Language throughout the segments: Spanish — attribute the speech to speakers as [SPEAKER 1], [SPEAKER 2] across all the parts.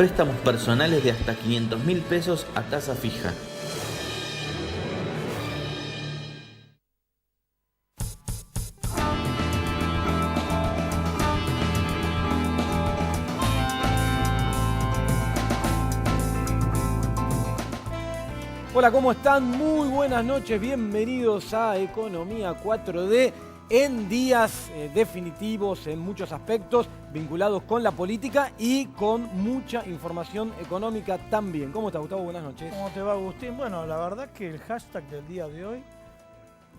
[SPEAKER 1] préstamos personales de hasta 500.000 pesos a tasa fija.
[SPEAKER 2] Hola, ¿cómo están? Muy buenas noches, bienvenidos a Economía 4D en días definitivos en muchos aspectos vinculados con la política y con mucha información económica también. ¿Cómo está, Gustavo? Buenas noches.
[SPEAKER 3] ¿Cómo te va, Agustín? Bueno, la verdad que el hashtag del día de hoy,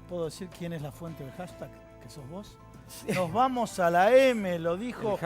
[SPEAKER 3] ¿puedo decir quién es la fuente del hashtag? ¿Que sos vos? Nos vamos a la M, lo dijo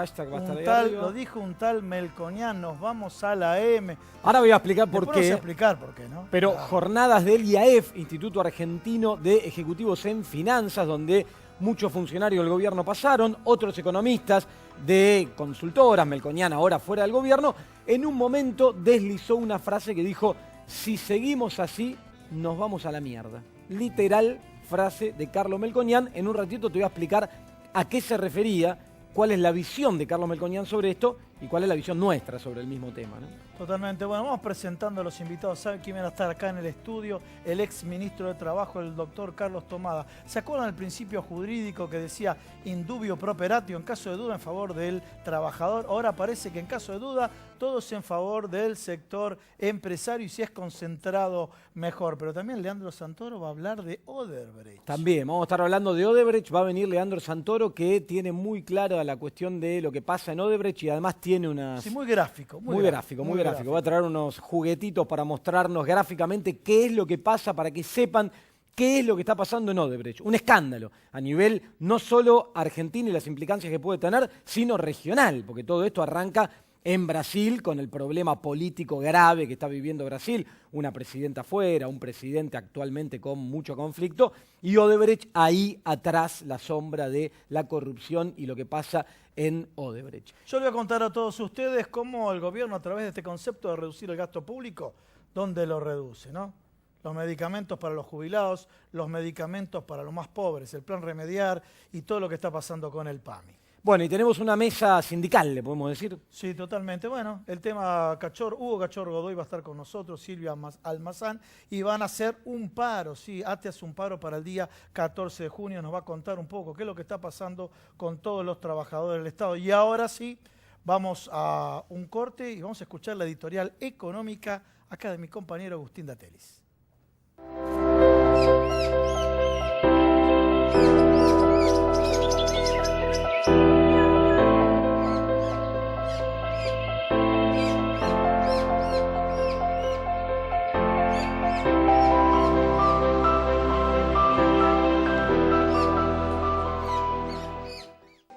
[SPEAKER 3] un tal Melconian, nos vamos a la M.
[SPEAKER 2] Ahora voy a explicar por
[SPEAKER 3] Después
[SPEAKER 2] qué.
[SPEAKER 3] Vamos a explicar por qué, ¿no?
[SPEAKER 2] Pero jornadas del IAEF, Instituto Argentino de Ejecutivos en Finanzas, donde muchos funcionarios del gobierno pasaron, otros economistas de consultoras, Melconian ahora fuera del gobierno, en un momento deslizó una frase que dijo: si seguimos así, nos vamos a la mierda. Literal frase de Carlos Melconian. En un ratito te voy a explicar a qué se refería, cuál es la visión de Carlos Melconian sobre esto y cuál es la visión nuestra sobre el mismo tema, ¿no?
[SPEAKER 3] Totalmente. Bueno, vamos presentando a los invitados. ¿Saben quién va a estar acá en el estudio? El ex ministro de Trabajo, el doctor Carlos Tomada. ¿Se acuerdan del principio jurídico que decía indubio pro operatio, en caso de duda en favor del trabajador? Ahora parece que en caso de duda todos en favor del sector empresario, y si es concentrado mejor. Pero también Leandro Santoro va a hablar de Odebrecht.
[SPEAKER 2] También vamos a estar hablando de Odebrecht. Va a venir Leandro Santoro, que tiene muy clara la cuestión de lo que pasa en Odebrecht y además tiene unas...
[SPEAKER 3] Sí, muy gráfico.
[SPEAKER 2] Muy gráfico. Va a traer unos juguetitos para mostrarnos gráficamente qué es lo que pasa, para que sepan qué es lo que está pasando en Odebrecht. Un escándalo a nivel no solo argentino y las implicancias que puede tener, sino regional, porque todo esto arranca en Brasil con el problema político grave que está viviendo Brasil, una presidenta afuera, un presidente actualmente con mucho conflicto, y Odebrecht ahí atrás, la sombra de la corrupción y lo que pasa en Odebrecht.
[SPEAKER 3] Yo les voy a contar a todos ustedes cómo el gobierno, a través de este concepto de reducir el gasto público, ¿dónde lo reduce, no? Los medicamentos para los jubilados, los medicamentos para los más pobres, el plan Remediar y todo lo que está pasando con el PAMI.
[SPEAKER 2] Bueno, y tenemos una mesa sindical, le podemos decir.
[SPEAKER 3] Sí, totalmente. Bueno, el tema Hugo Cachor Godoy va a estar con nosotros, Silvia Almazán, y van a hacer un paro, sí, ATE hace un paro para el día 14 de junio, nos va a contar un poco qué es lo que está pasando con todos los trabajadores del Estado. Y ahora sí, vamos a un corte y vamos a escuchar la editorial económica acá de mi compañero Agustín Datelis.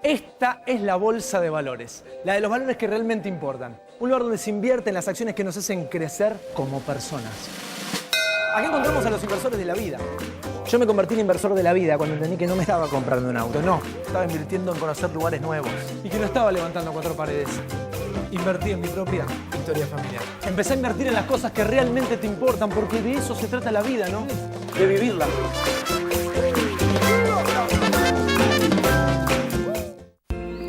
[SPEAKER 4] Esta es la bolsa de valores, la de los valores que realmente importan. Un lugar donde se invierte en las acciones que nos hacen crecer como personas. Aquí encontramos a los inversores de la vida. Yo me convertí en inversor de la vida cuando entendí que no me estaba comprando un auto, no. Estaba invirtiendo en conocer lugares nuevos. Y que no estaba levantando 4 paredes. Invertí en mi propia historia familiar. Empecé a invertir en las cosas que realmente te importan, porque de eso se trata la vida, ¿no? De vivirla.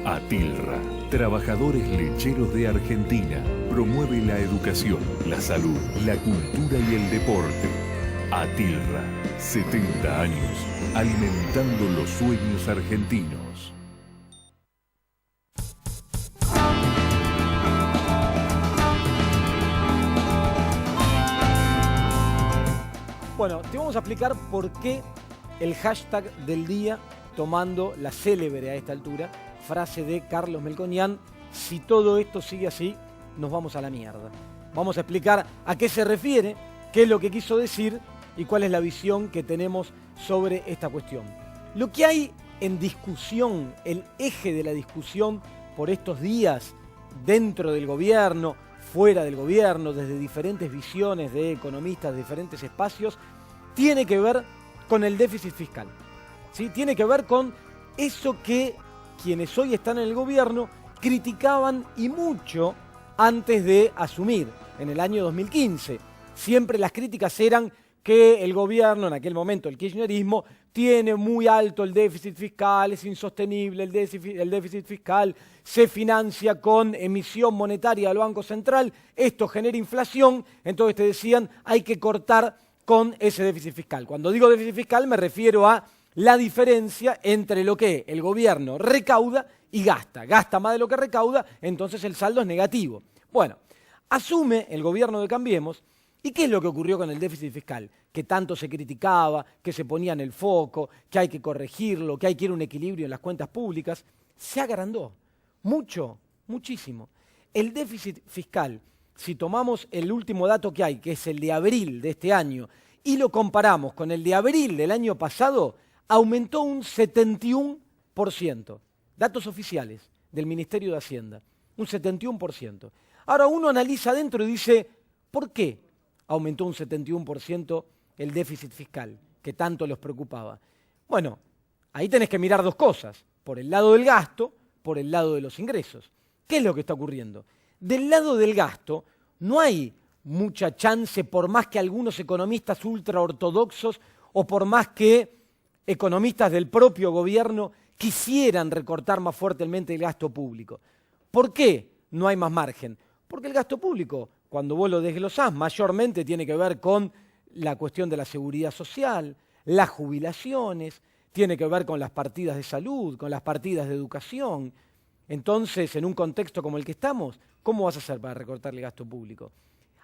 [SPEAKER 5] Atilra, Trabajadores Lecheros de Argentina, promueve la educación, la salud, la cultura y el deporte. Atilra, 70 años, alimentando los sueños argentinos.
[SPEAKER 2] Bueno, te vamos a explicar por qué el hashtag del día, tomando la célebre a esta altura frase de Carlos Melconian: si todo esto sigue así, nos vamos a la mierda. Vamos a explicar a qué se refiere, qué es lo que quiso decir y cuál es la visión que tenemos sobre esta cuestión. Lo que hay en discusión, el eje de la discusión por estos días, dentro del gobierno, fuera del gobierno, desde diferentes visiones de economistas de diferentes espacios, tiene que ver con el déficit fiscal, ¿sí? Tiene que ver con eso que quienes hoy están en el gobierno criticaban y mucho antes de asumir, en el año 2015. Siempre las críticas eran que el gobierno, en aquel momento el kirchnerismo, tiene muy alto el déficit fiscal, es insostenible el déficit fiscal, se financia con emisión monetaria del Banco Central, esto genera inflación, entonces te decían hay que cortar con ese déficit fiscal. Cuando digo déficit fiscal me refiero a la diferencia entre lo que el gobierno recauda y gasta más de lo que recauda, entonces el saldo es negativo. Bueno, asume el gobierno de Cambiemos. ¿Y qué es lo que ocurrió con el déficit fiscal? Que tanto se criticaba, que se ponía en el foco, que hay que corregirlo, que hay que ir a un equilibrio en las cuentas públicas. Se agrandó. Muchísimo. El déficit fiscal, si tomamos el último dato que hay, que es el de abril de este año, y lo comparamos con el de abril del año pasado, aumentó un 71%. Datos oficiales del Ministerio de Hacienda. Un 71%. Ahora uno analiza adentro y dice, ¿por qué aumentó un 71% el déficit fiscal, que tanto los preocupaba? Bueno, ahí tenés que mirar dos cosas, por el lado del gasto, por el lado de los ingresos. ¿Qué es lo que está ocurriendo? Del lado del gasto no hay mucha chance, por más que algunos economistas ultraortodoxos o por más que economistas del propio gobierno quisieran recortar más fuertemente el gasto público. ¿Por qué no hay más margen? Porque el gasto público, cuando vos lo desglosás, mayormente tiene que ver con la cuestión de la seguridad social, las jubilaciones, tiene que ver con las partidas de salud, con las partidas de educación. Entonces, en un contexto como el que estamos, ¿cómo vas a hacer para recortar el gasto público?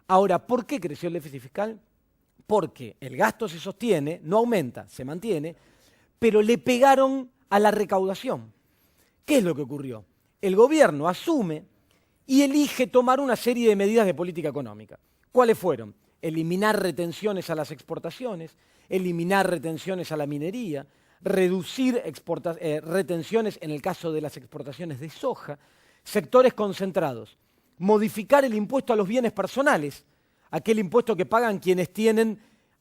[SPEAKER 2] Ahora, ¿por qué creció el déficit fiscal? Porque el gasto se sostiene, no aumenta, se mantiene, pero le pegaron a la recaudación. ¿Qué es lo que ocurrió? El gobierno asume y elige tomar una serie de medidas de política económica. ¿Cuáles fueron? Eliminar retenciones a las exportaciones, eliminar retenciones a la minería, reducir retenciones en el caso de las exportaciones de soja, sectores concentrados, modificar el impuesto a los bienes personales, aquel impuesto que pagan quienes tienen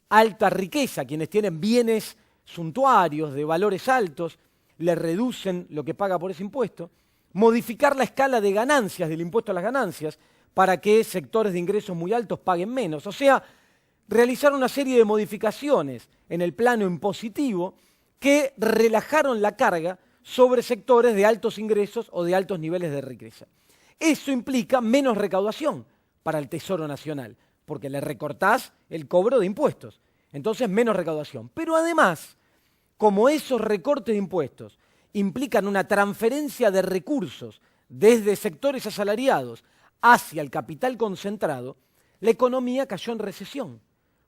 [SPEAKER 2] alta riqueza, quienes tienen bienes suntuarios de valores altos, le reducen lo que paga por ese impuesto, modificar la escala de ganancias del impuesto a las ganancias para que sectores de ingresos muy altos paguen menos. O sea, realizar una serie de modificaciones en el plano impositivo que relajaron la carga sobre sectores de altos ingresos o de altos niveles de riqueza. Eso implica menos recaudación para el Tesoro Nacional, porque le recortás el cobro de impuestos. Entonces, menos recaudación. Pero además, como esos recortes de impuestos implican una transferencia de recursos desde sectores asalariados hacia el capital concentrado, la economía cayó en recesión.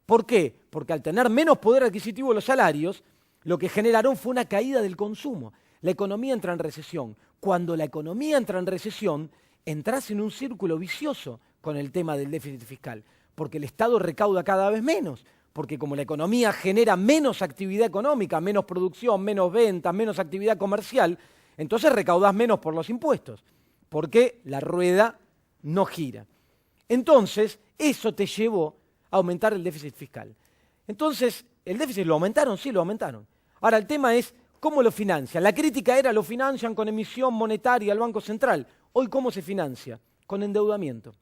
[SPEAKER 2] ¿Por qué? Porque al tener menos poder adquisitivo los salarios, lo que generaron fue una caída del consumo. La economía entra en recesión. Cuando la economía entra en recesión, entras en un círculo vicioso con el tema del déficit fiscal, porque el Estado recauda cada vez menos, porque como la economía genera menos actividad económica, menos producción, menos ventas, menos actividad comercial, entonces recaudás menos por los impuestos, porque la rueda no gira. Entonces, eso te llevó a aumentar el déficit fiscal. Entonces, ¿el déficit lo aumentaron? Sí, lo aumentaron. Ahora, el tema es, ¿cómo lo financian? La crítica era, lo financian con emisión monetaria al Banco Central. Hoy, ¿cómo se financia? Con endeudamiento.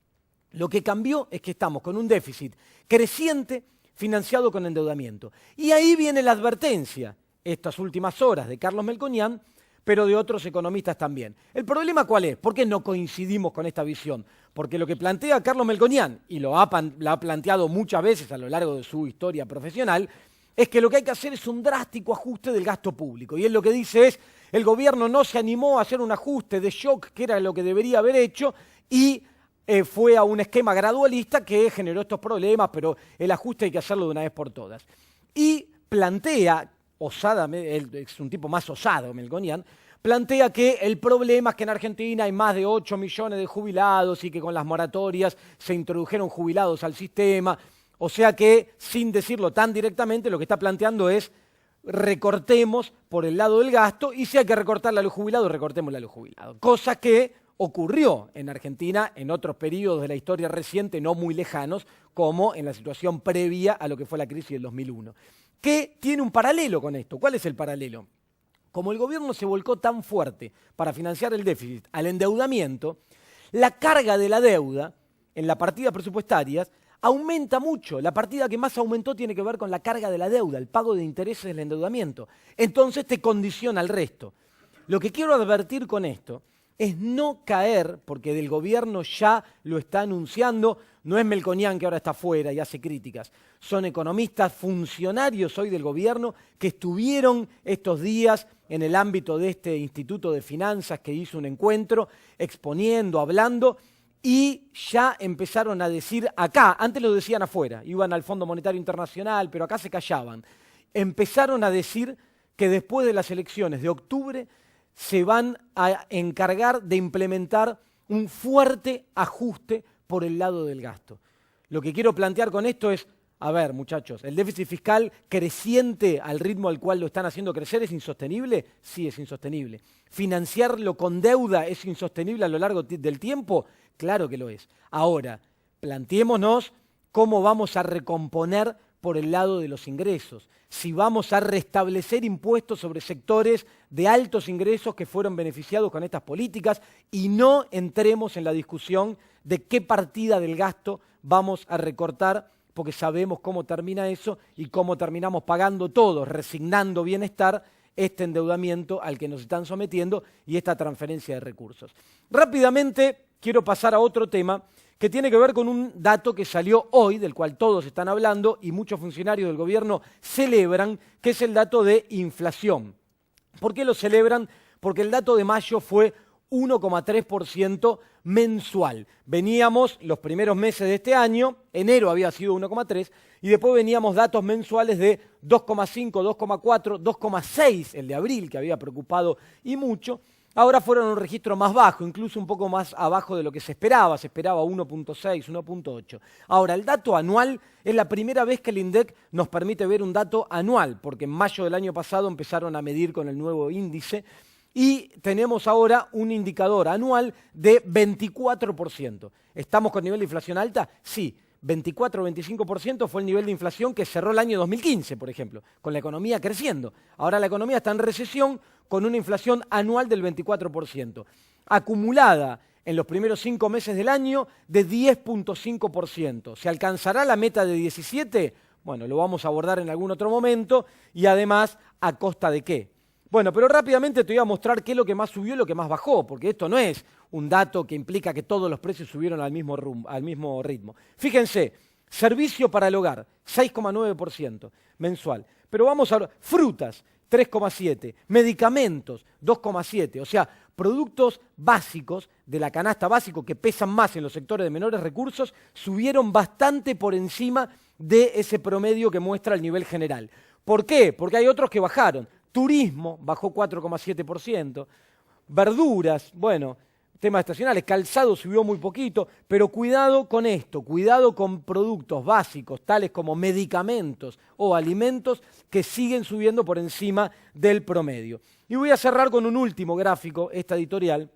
[SPEAKER 2] Lo que cambió es que estamos con un déficit creciente financiado con endeudamiento. Y ahí viene la advertencia, estas últimas horas de Carlos Melconian, pero de otros economistas también. ¿El problema cuál es? ¿Por qué no coincidimos con esta visión? Porque lo que plantea Carlos Melconian, y lo ha planteado muchas veces a lo largo de su historia profesional, es que lo que hay que hacer es un drástico ajuste del gasto público. Y él lo que dice es, el gobierno no se animó a hacer un ajuste de shock, que era lo que debería haber hecho, y fue a un esquema gradualista que generó estos problemas, pero el ajuste hay que hacerlo de una vez por todas. Y plantea, osadamente, él es un tipo más osado, Melconian, plantea que el problema es que en Argentina hay más de 8 millones de jubilados y que con las moratorias se introdujeron jubilados al sistema. O sea que, sin decirlo tan directamente, lo que está planteando es recortemos por el lado del gasto y si hay que recortarle a los jubilados, recortémosle a los jubilados. Cosa que ocurrió en Argentina en otros periodos de la historia reciente, no muy lejanos, como en la situación previa a lo que fue la crisis del 2001. Que tiene un paralelo con esto. ¿Cuál es el paralelo? Como el gobierno se volcó tan fuerte para financiar el déficit al endeudamiento, la carga de la deuda en las partidas presupuestarias aumenta mucho. La partida que más aumentó tiene que ver con la carga de la deuda, el pago de intereses del endeudamiento. Entonces te condiciona el resto. Lo que quiero advertir con esto es no caer, porque del gobierno ya lo está anunciando, no es Melconian que ahora está afuera y hace críticas, son economistas, funcionarios hoy del gobierno que estuvieron estos días en el ámbito de este Instituto de Finanzas que hizo un encuentro, exponiendo, hablando, y ya empezaron a decir acá, antes lo decían afuera, iban al Fondo Monetario Internacional, pero acá se callaban, empezaron a decir que después de las elecciones de octubre se van a encargar de implementar un fuerte ajuste por el lado del gasto. Lo que quiero plantear con esto es, a ver, muchachos, ¿el déficit fiscal creciente al ritmo al cual lo están haciendo crecer es insostenible? Sí, es insostenible. ¿Financiarlo con deuda es insostenible a lo largo del tiempo? Claro que lo es. Ahora, planteémonos cómo vamos a recomponer por el lado de los ingresos, si vamos a restablecer impuestos sobre sectores de altos ingresos que fueron beneficiados con estas políticas y no entremos en la discusión de qué partida del gasto vamos a recortar, porque sabemos cómo termina eso y cómo terminamos pagando todos, resignando bienestar, este endeudamiento al que nos están sometiendo y esta transferencia de recursos. Rápidamente quiero pasar a otro tema que tiene que ver con un dato que salió hoy, del cual todos están hablando y muchos funcionarios del gobierno celebran, que es el dato de inflación. ¿Por qué lo celebran? Porque el dato de mayo fue 1,3% mensual. Veníamos los primeros meses de este año, enero había sido 1,3%, y después veníamos datos mensuales de 2,5, 2,4, 2,6, el de abril, que había preocupado y mucho. Ahora fueron un registro más bajo, incluso un poco más abajo de lo que se esperaba 1,6, 1,8. Ahora, el dato anual es la primera vez que el INDEC nos permite ver un dato anual, porque en mayo del año pasado empezaron a medir con el nuevo índice, y tenemos ahora un indicador anual de 24%. ¿Estamos con nivel de inflación alta? Sí. 24 o 25% fue el nivel de inflación que cerró el año 2015, por ejemplo, con la economía creciendo. Ahora la economía está en recesión con una inflación anual del 24%. Acumulada en los primeros 5 meses del año de 10,5%. ¿Se alcanzará la meta de 17? Bueno, lo vamos a abordar en algún otro momento y además, ¿a costa de qué? Bueno, pero rápidamente te voy a mostrar qué es lo que más subió y lo que más bajó, porque esto no es un dato que implica que todos los precios subieron al mismo ritmo. Fíjense, servicio para el hogar, 6,9% mensual. Pero vamos a ver, frutas, 3,7%, medicamentos, 2,7%. O sea, productos básicos de la canasta básico que pesan más en los sectores de menores recursos, subieron bastante por encima de ese promedio que muestra el nivel general. ¿Por qué? Porque hay otros que bajaron. Turismo bajó 4,7%, verduras, bueno, temas estacionales, calzado subió muy poquito, pero cuidado con esto, cuidado con productos básicos, tales como medicamentos o alimentos que siguen subiendo por encima del promedio. Y voy a cerrar con un último gráfico, esta editorial,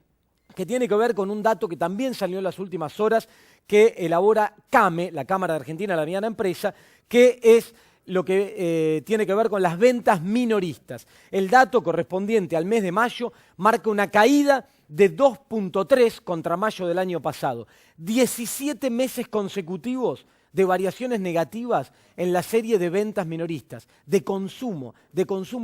[SPEAKER 2] que tiene que ver con un dato que también salió en las últimas horas, que elabora CAME, la Cámara de Argentina de la Mediana Empresa, que es lo que tiene que ver con las ventas minoristas. El dato correspondiente al mes de mayo marca una caída de 2,3 contra mayo del año pasado. 17 meses consecutivos de variaciones negativas en la serie de ventas minoristas, de consumo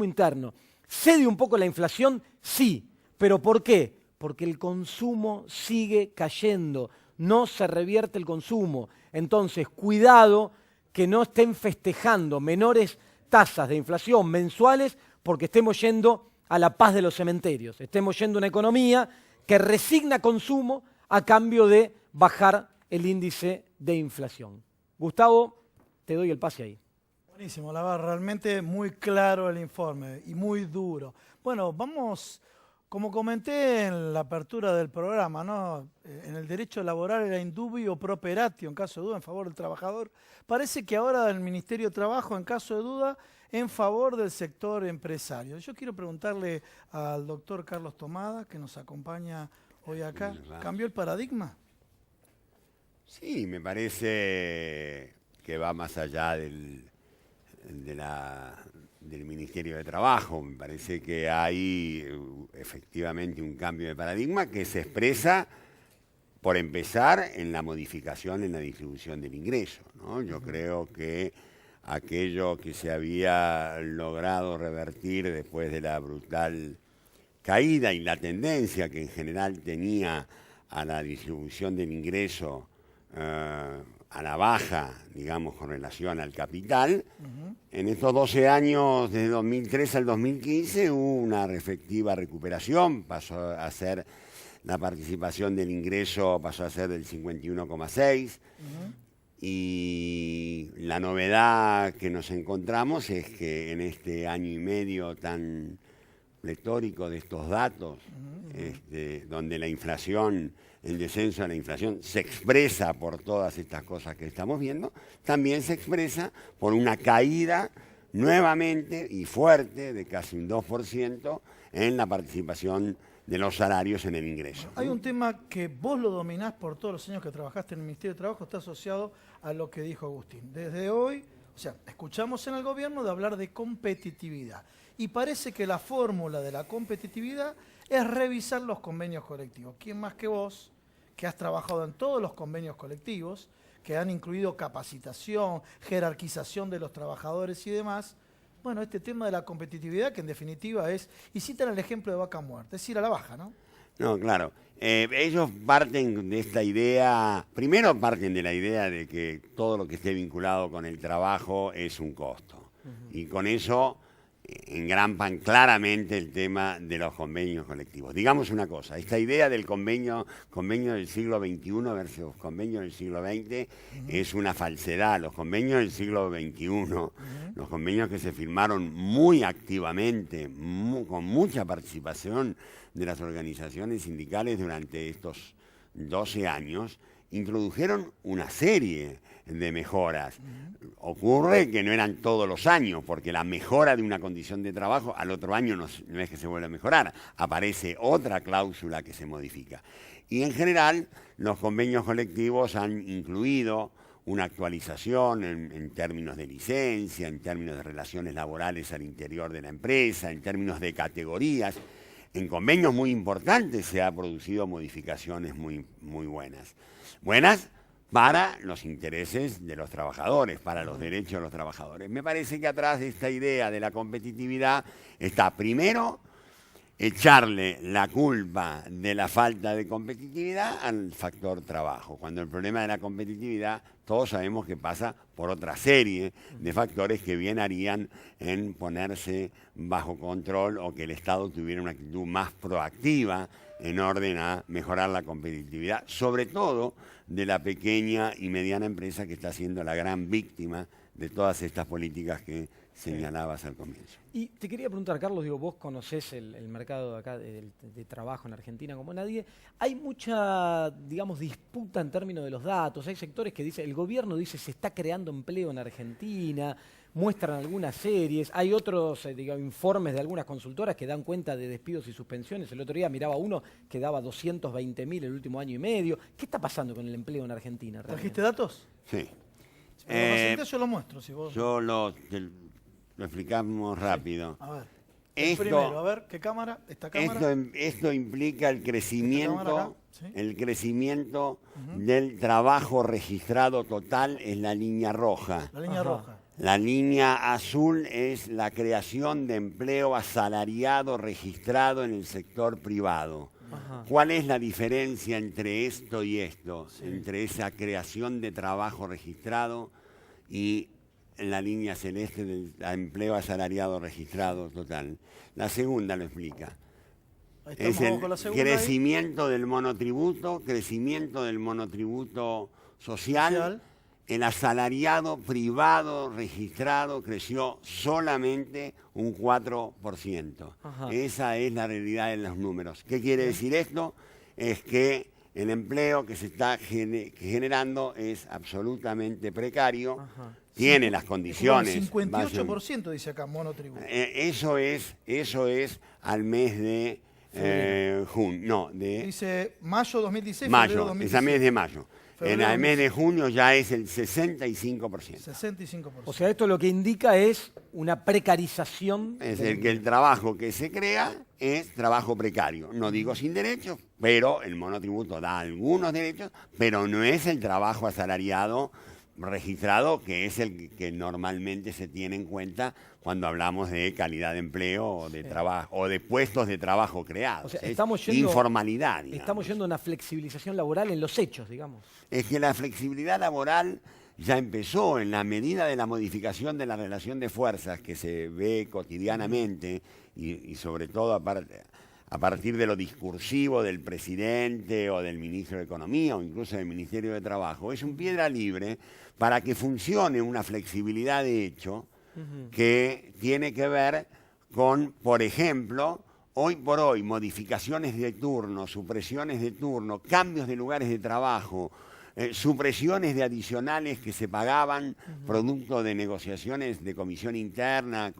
[SPEAKER 2] interno. ¿Cede un poco la inflación? Sí. ¿Pero por qué? Porque el consumo sigue cayendo, no se revierte el consumo. Entonces, cuidado que no estén festejando menores tasas de inflación mensuales porque estemos yendo a la paz de los cementerios, estemos yendo a una economía que resigna consumo a cambio de bajar el índice de inflación. Gustavo, te doy el pase ahí.
[SPEAKER 3] Buenísimo, la verdad, realmente muy claro el informe y muy duro. Bueno, vamos, como comenté en la apertura del programa, ¿no? En el derecho laboral era indubio pro operatio, en caso de duda, en favor del trabajador. Parece que ahora el Ministerio de Trabajo, en caso de duda, en favor del sector empresario. Yo quiero preguntarle al doctor Carlos Tomada, que nos acompaña hoy acá, ¿cambió el paradigma?
[SPEAKER 6] Sí, me parece que va más allá del Ministerio de Trabajo. Me parece que hay efectivamente un cambio de paradigma que se expresa por empezar, en la modificación en la distribución del ingreso, ¿no? Yo creo que aquello que se había logrado revertir después de la brutal caída y la tendencia que en general tenía a la distribución del ingreso a la baja, digamos, con relación al capital, en estos 12 años, desde 2003 al 2015, hubo una efectiva recuperación, pasó a ser la participación del ingreso, pasó a ser del 51,6%, y la novedad que nos encontramos es que en este año y medio tan pletórico de estos datos, donde la inflación, el descenso de la inflación se expresa por todas estas cosas que estamos viendo, también se expresa por una caída nuevamente y fuerte de casi un 2% en la participación de los salarios en el ingreso.
[SPEAKER 3] Hay un tema que vos lo dominás por todos los años que trabajaste en el Ministerio de Trabajo, está asociado a lo que dijo Agustín. Desde hoy, o sea, escuchamos en el gobierno de hablar de competitividad. Y parece que la fórmula de la competitividad es revisar los convenios colectivos. ¿Quién más que vos, que has trabajado en todos los convenios colectivos, que han incluido capacitación, jerarquización de los trabajadores y demás? Bueno, este tema de la competitividad, que en definitiva es, y citan el ejemplo de Vaca Muerta, es ir a la baja, ¿no?
[SPEAKER 6] No, claro. Ellos parten de esta idea, primero parten de la idea de que todo lo que esté vinculado con el trabajo es un costo. Y con eso engrampan claramente el tema de los convenios colectivos. Digamos una cosa, esta idea del convenio del siglo XXI versus convenio del siglo XX es una falsedad. Los convenios del siglo XXI, los convenios que se firmaron muy activamente, con mucha participación de las organizaciones sindicales durante estos 12 años, introdujeron una serie de mejoras. Ocurre que no eran todos los años, porque la mejora de una condición de trabajo al otro año no es que se vuelva a mejorar, aparece otra cláusula que se modifica. Y en general los convenios colectivos han incluido una actualización en términos de licencia, en términos de relaciones laborales al interior de la empresa, en términos de categorías. En convenios muy importantes se han producido modificaciones muy buenas. Buenas para los intereses de los trabajadores, para los derechos de los trabajadores. Me parece que atrás de esta idea de la competitividad está, primero, echarle la culpa de la falta de competitividad al factor trabajo, cuando el problema de la competitividad todos sabemos que pasa por otra serie de factores que bien harían en ponerse bajo control o que el Estado tuviera una actitud más proactiva en orden a mejorar la competitividad, sobre todo de la pequeña y mediana empresa que está siendo la gran víctima de todas estas políticas que señalabas al comienzo.
[SPEAKER 2] Y te quería preguntar, Carlos, digo, vos conocés el mercado de acá de trabajo en Argentina como nadie. Hay mucha, digamos, disputa en términos de los datos. Hay sectores que dicen, el gobierno dice se está creando empleo en Argentina, muestran algunas series. Hay otros digamos, informes de algunas consultoras que dan cuenta de despidos y suspensiones. El otro día miraba uno que daba 220.000 el último año y medio. ¿Qué está pasando con el empleo en Argentina?
[SPEAKER 3] ¿Trajiste datos?
[SPEAKER 6] Sí.
[SPEAKER 3] Yo lo muestro, si vos...
[SPEAKER 6] Yo lo explicamos rápido.
[SPEAKER 3] A ver.
[SPEAKER 6] Esto,
[SPEAKER 3] primero, a ver, ¿qué cámara? ¿Esta cámara?
[SPEAKER 6] Esto implica el crecimiento,
[SPEAKER 3] ¿Sí?
[SPEAKER 6] del trabajo registrado total, es la línea roja.
[SPEAKER 3] La línea roja.
[SPEAKER 6] La línea azul es la creación de empleo asalariado registrado en el sector privado. ¿Cuál es la diferencia entre esto y esto? Sí. Entre esa creación de trabajo registrado y la línea celeste del empleo asalariado registrado total. La segunda lo explica. Es el crecimiento del monotributo, social. El asalariado privado registrado creció solamente un 4%. Esa es la realidad de los números. ¿Qué quiere decir esto? Es que el empleo que se está generando es absolutamente precario, tiene las condiciones.
[SPEAKER 3] El 58% dice acá, monotributo.
[SPEAKER 6] Eso es al mes de junio. No,
[SPEAKER 3] dice mayo 2016,
[SPEAKER 6] mayo,
[SPEAKER 3] febrero 2016.
[SPEAKER 6] es al mes de mayo. En el mes de junio ya es el 65%.
[SPEAKER 3] 65%.
[SPEAKER 2] O sea, esto lo que indica es una precarización.
[SPEAKER 6] Es decir, que el trabajo que se crea es trabajo precario. No digo sin derechos, pero el monotributo da algunos derechos, pero no es el trabajo asalariado registrado, que es el que normalmente se tiene en cuenta cuando hablamos de calidad de empleo o de trabajo o de puestos de trabajo creados.
[SPEAKER 2] O sea,
[SPEAKER 6] Es
[SPEAKER 2] estamos yendo,
[SPEAKER 6] informalidad, digamos.
[SPEAKER 2] Estamos yendo a una flexibilización laboral en los hechos, digamos.
[SPEAKER 6] Es que la flexibilidad laboral ya empezó en la medida de la modificación de la relación de fuerzas que se ve cotidianamente y sobre todo a partir de lo discursivo del presidente o del ministro de Economía o incluso del Ministerio de Trabajo. Es un piedra libre para que funcione una flexibilidad de hecho que tiene que ver con, por ejemplo, hoy por hoy, modificaciones de turno, supresiones de turno, cambios de lugares de trabajo, supresiones de adicionales que se pagaban producto de negociaciones de comisión interna.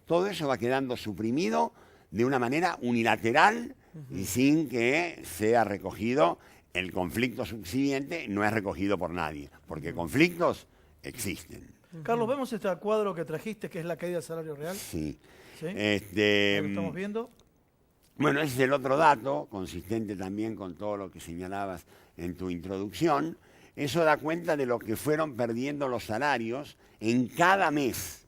[SPEAKER 6] Todo eso va quedando suprimido de una manera unilateral y sin que sea recogido. El conflicto subsiguiente no es recogido por nadie, porque conflictos existen.
[SPEAKER 3] Carlos, vemos este cuadro que trajiste, que es la caída del salario real.
[SPEAKER 6] Sí.
[SPEAKER 3] ¿Sí? Ahí lo estamos viendo.
[SPEAKER 6] Bueno, ese es el otro dato, consistente también con todo lo que señalabas en tu introducción. Eso da cuenta de lo que fueron perdiendo los salarios en cada mes,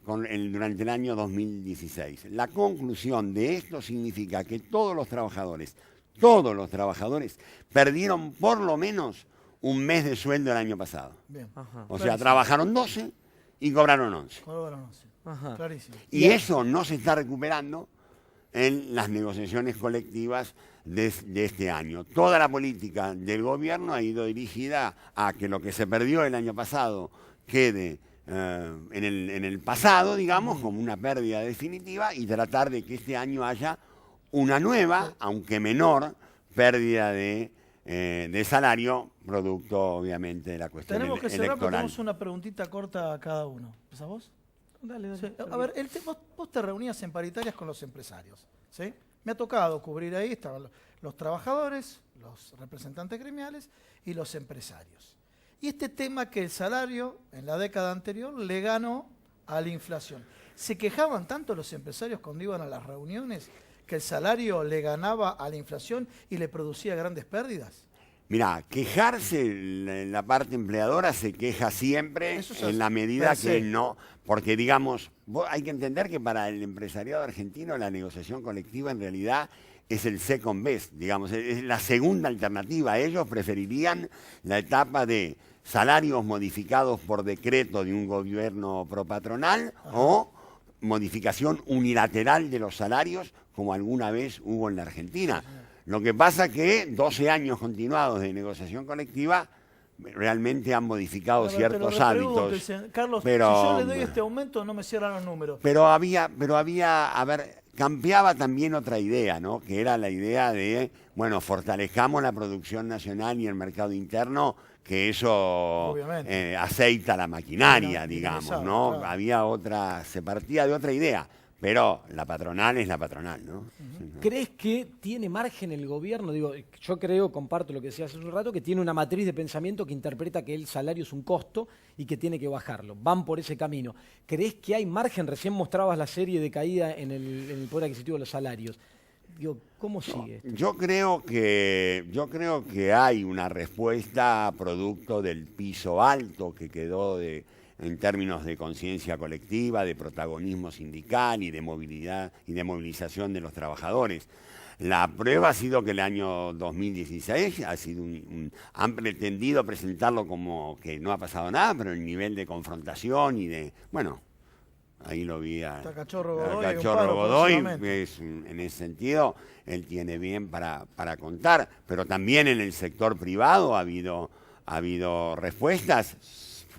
[SPEAKER 6] durante el año 2016. La conclusión de esto significa que todos los trabajadores, perdieron por lo menos un mes de sueldo el año pasado.
[SPEAKER 3] Bien.
[SPEAKER 6] O sea, trabajaron 12 y cobraron 11.
[SPEAKER 3] Cobraron 11.
[SPEAKER 2] Ajá.
[SPEAKER 3] Clarísimo.
[SPEAKER 6] Y eso no se está recuperando en las negociaciones colectivas de este año. Toda la política del gobierno ha ido dirigida a que lo que se perdió el año pasado quede en el pasado, digamos, como una pérdida definitiva y tratar de que este año haya una nueva, aunque menor, pérdida de salario, producto obviamente de la cuestión
[SPEAKER 3] Tenemos que cerrar porque
[SPEAKER 6] electoral.
[SPEAKER 3] tenemos una preguntita corta a cada uno. ¿Empezás vos?
[SPEAKER 2] Dale.
[SPEAKER 3] Sí. A ver, vos te reunías en paritarias con los empresarios, ¿sí? Me ha tocado cubrir ahí, estaban los trabajadores, los representantes gremiales y los empresarios. Y este tema que el salario en la década anterior le ganó a la inflación. ¿Se quejaban tanto los empresarios cuando iban a las reuniones que el salario le ganaba a la inflación y le producía grandes pérdidas?
[SPEAKER 6] Mirá, quejarse, la parte empleadora se queja siempre en la medida que no, porque digamos, hay que entender que para el empresariado argentino la negociación colectiva en realidad es el second best, digamos, es la segunda alternativa. Ellos preferirían la etapa de salarios modificados por decreto de un gobierno propatronal o modificación unilateral de los salarios como alguna vez hubo en la Argentina. Lo que pasa que 12 años continuados de negociación colectiva realmente han modificado ciertos hábitos.
[SPEAKER 3] Carlos,
[SPEAKER 6] pero,
[SPEAKER 3] si yo le doy este aumento no me cierran los números.
[SPEAKER 6] Pero había, a ver, cambiaba también otra idea, ¿no? Que era la idea de, bueno, fortalezcamos la producción nacional y el mercado interno, que eso aceita la maquinaria, digamos, ¿no? Claro. Había otra, se partía de otra idea. Pero la patronal es la patronal, ¿no?
[SPEAKER 2] ¿Crees que tiene margen el gobierno? Digo, yo creo, comparto lo que decías hace un rato, que tiene una matriz de pensamiento que interpreta que el salario es un costo y que tiene que bajarlo. Van por ese camino. ¿Crees que hay margen? Recién mostrabas la serie de caída en el poder adquisitivo de los salarios. Digo, ¿cómo sigue esto?
[SPEAKER 6] Yo creo que hay una respuesta producto del piso alto que quedó en términos de conciencia colectiva, de protagonismo sindical y de movilidad y de movilización de los trabajadores. La prueba ha sido que el año 2016 ha sido han pretendido presentarlo como que no ha pasado nada, pero el nivel de confrontación y de, bueno, ahí lo vi a
[SPEAKER 3] Cachorro
[SPEAKER 6] Godoy, en ese sentido, él tiene bien para contar, pero también en el sector privado ha habido respuestas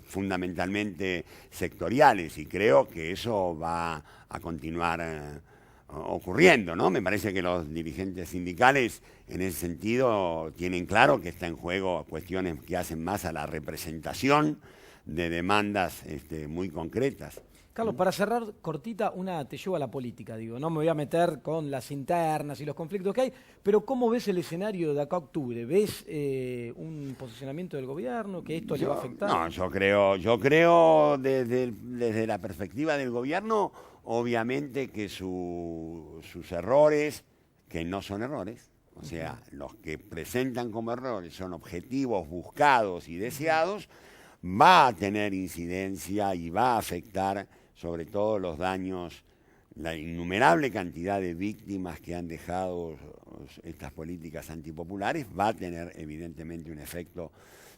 [SPEAKER 6] fundamentalmente sectoriales y creo que eso va a continuar ocurriendo, ¿no? Me parece que los dirigentes sindicales en ese sentido tienen claro que está en juego cuestiones que hacen más a la representación de demandas muy concretas.
[SPEAKER 2] Carlos, para cerrar cortita, una te llevo a la política, digo, no me voy a meter con las internas y los conflictos que hay, pero ¿cómo ves el escenario de acá a octubre? ¿Ves un posicionamiento del gobierno, que esto le va a afectar?
[SPEAKER 6] No, yo creo desde la perspectiva del gobierno, obviamente que sus errores, que no son errores, o sea, los que presentan como errores son objetivos buscados y deseados, va a tener incidencia y va a afectar sobre todo los daños, la innumerable cantidad de víctimas que han dejado estas políticas antipopulares, va a tener evidentemente un efecto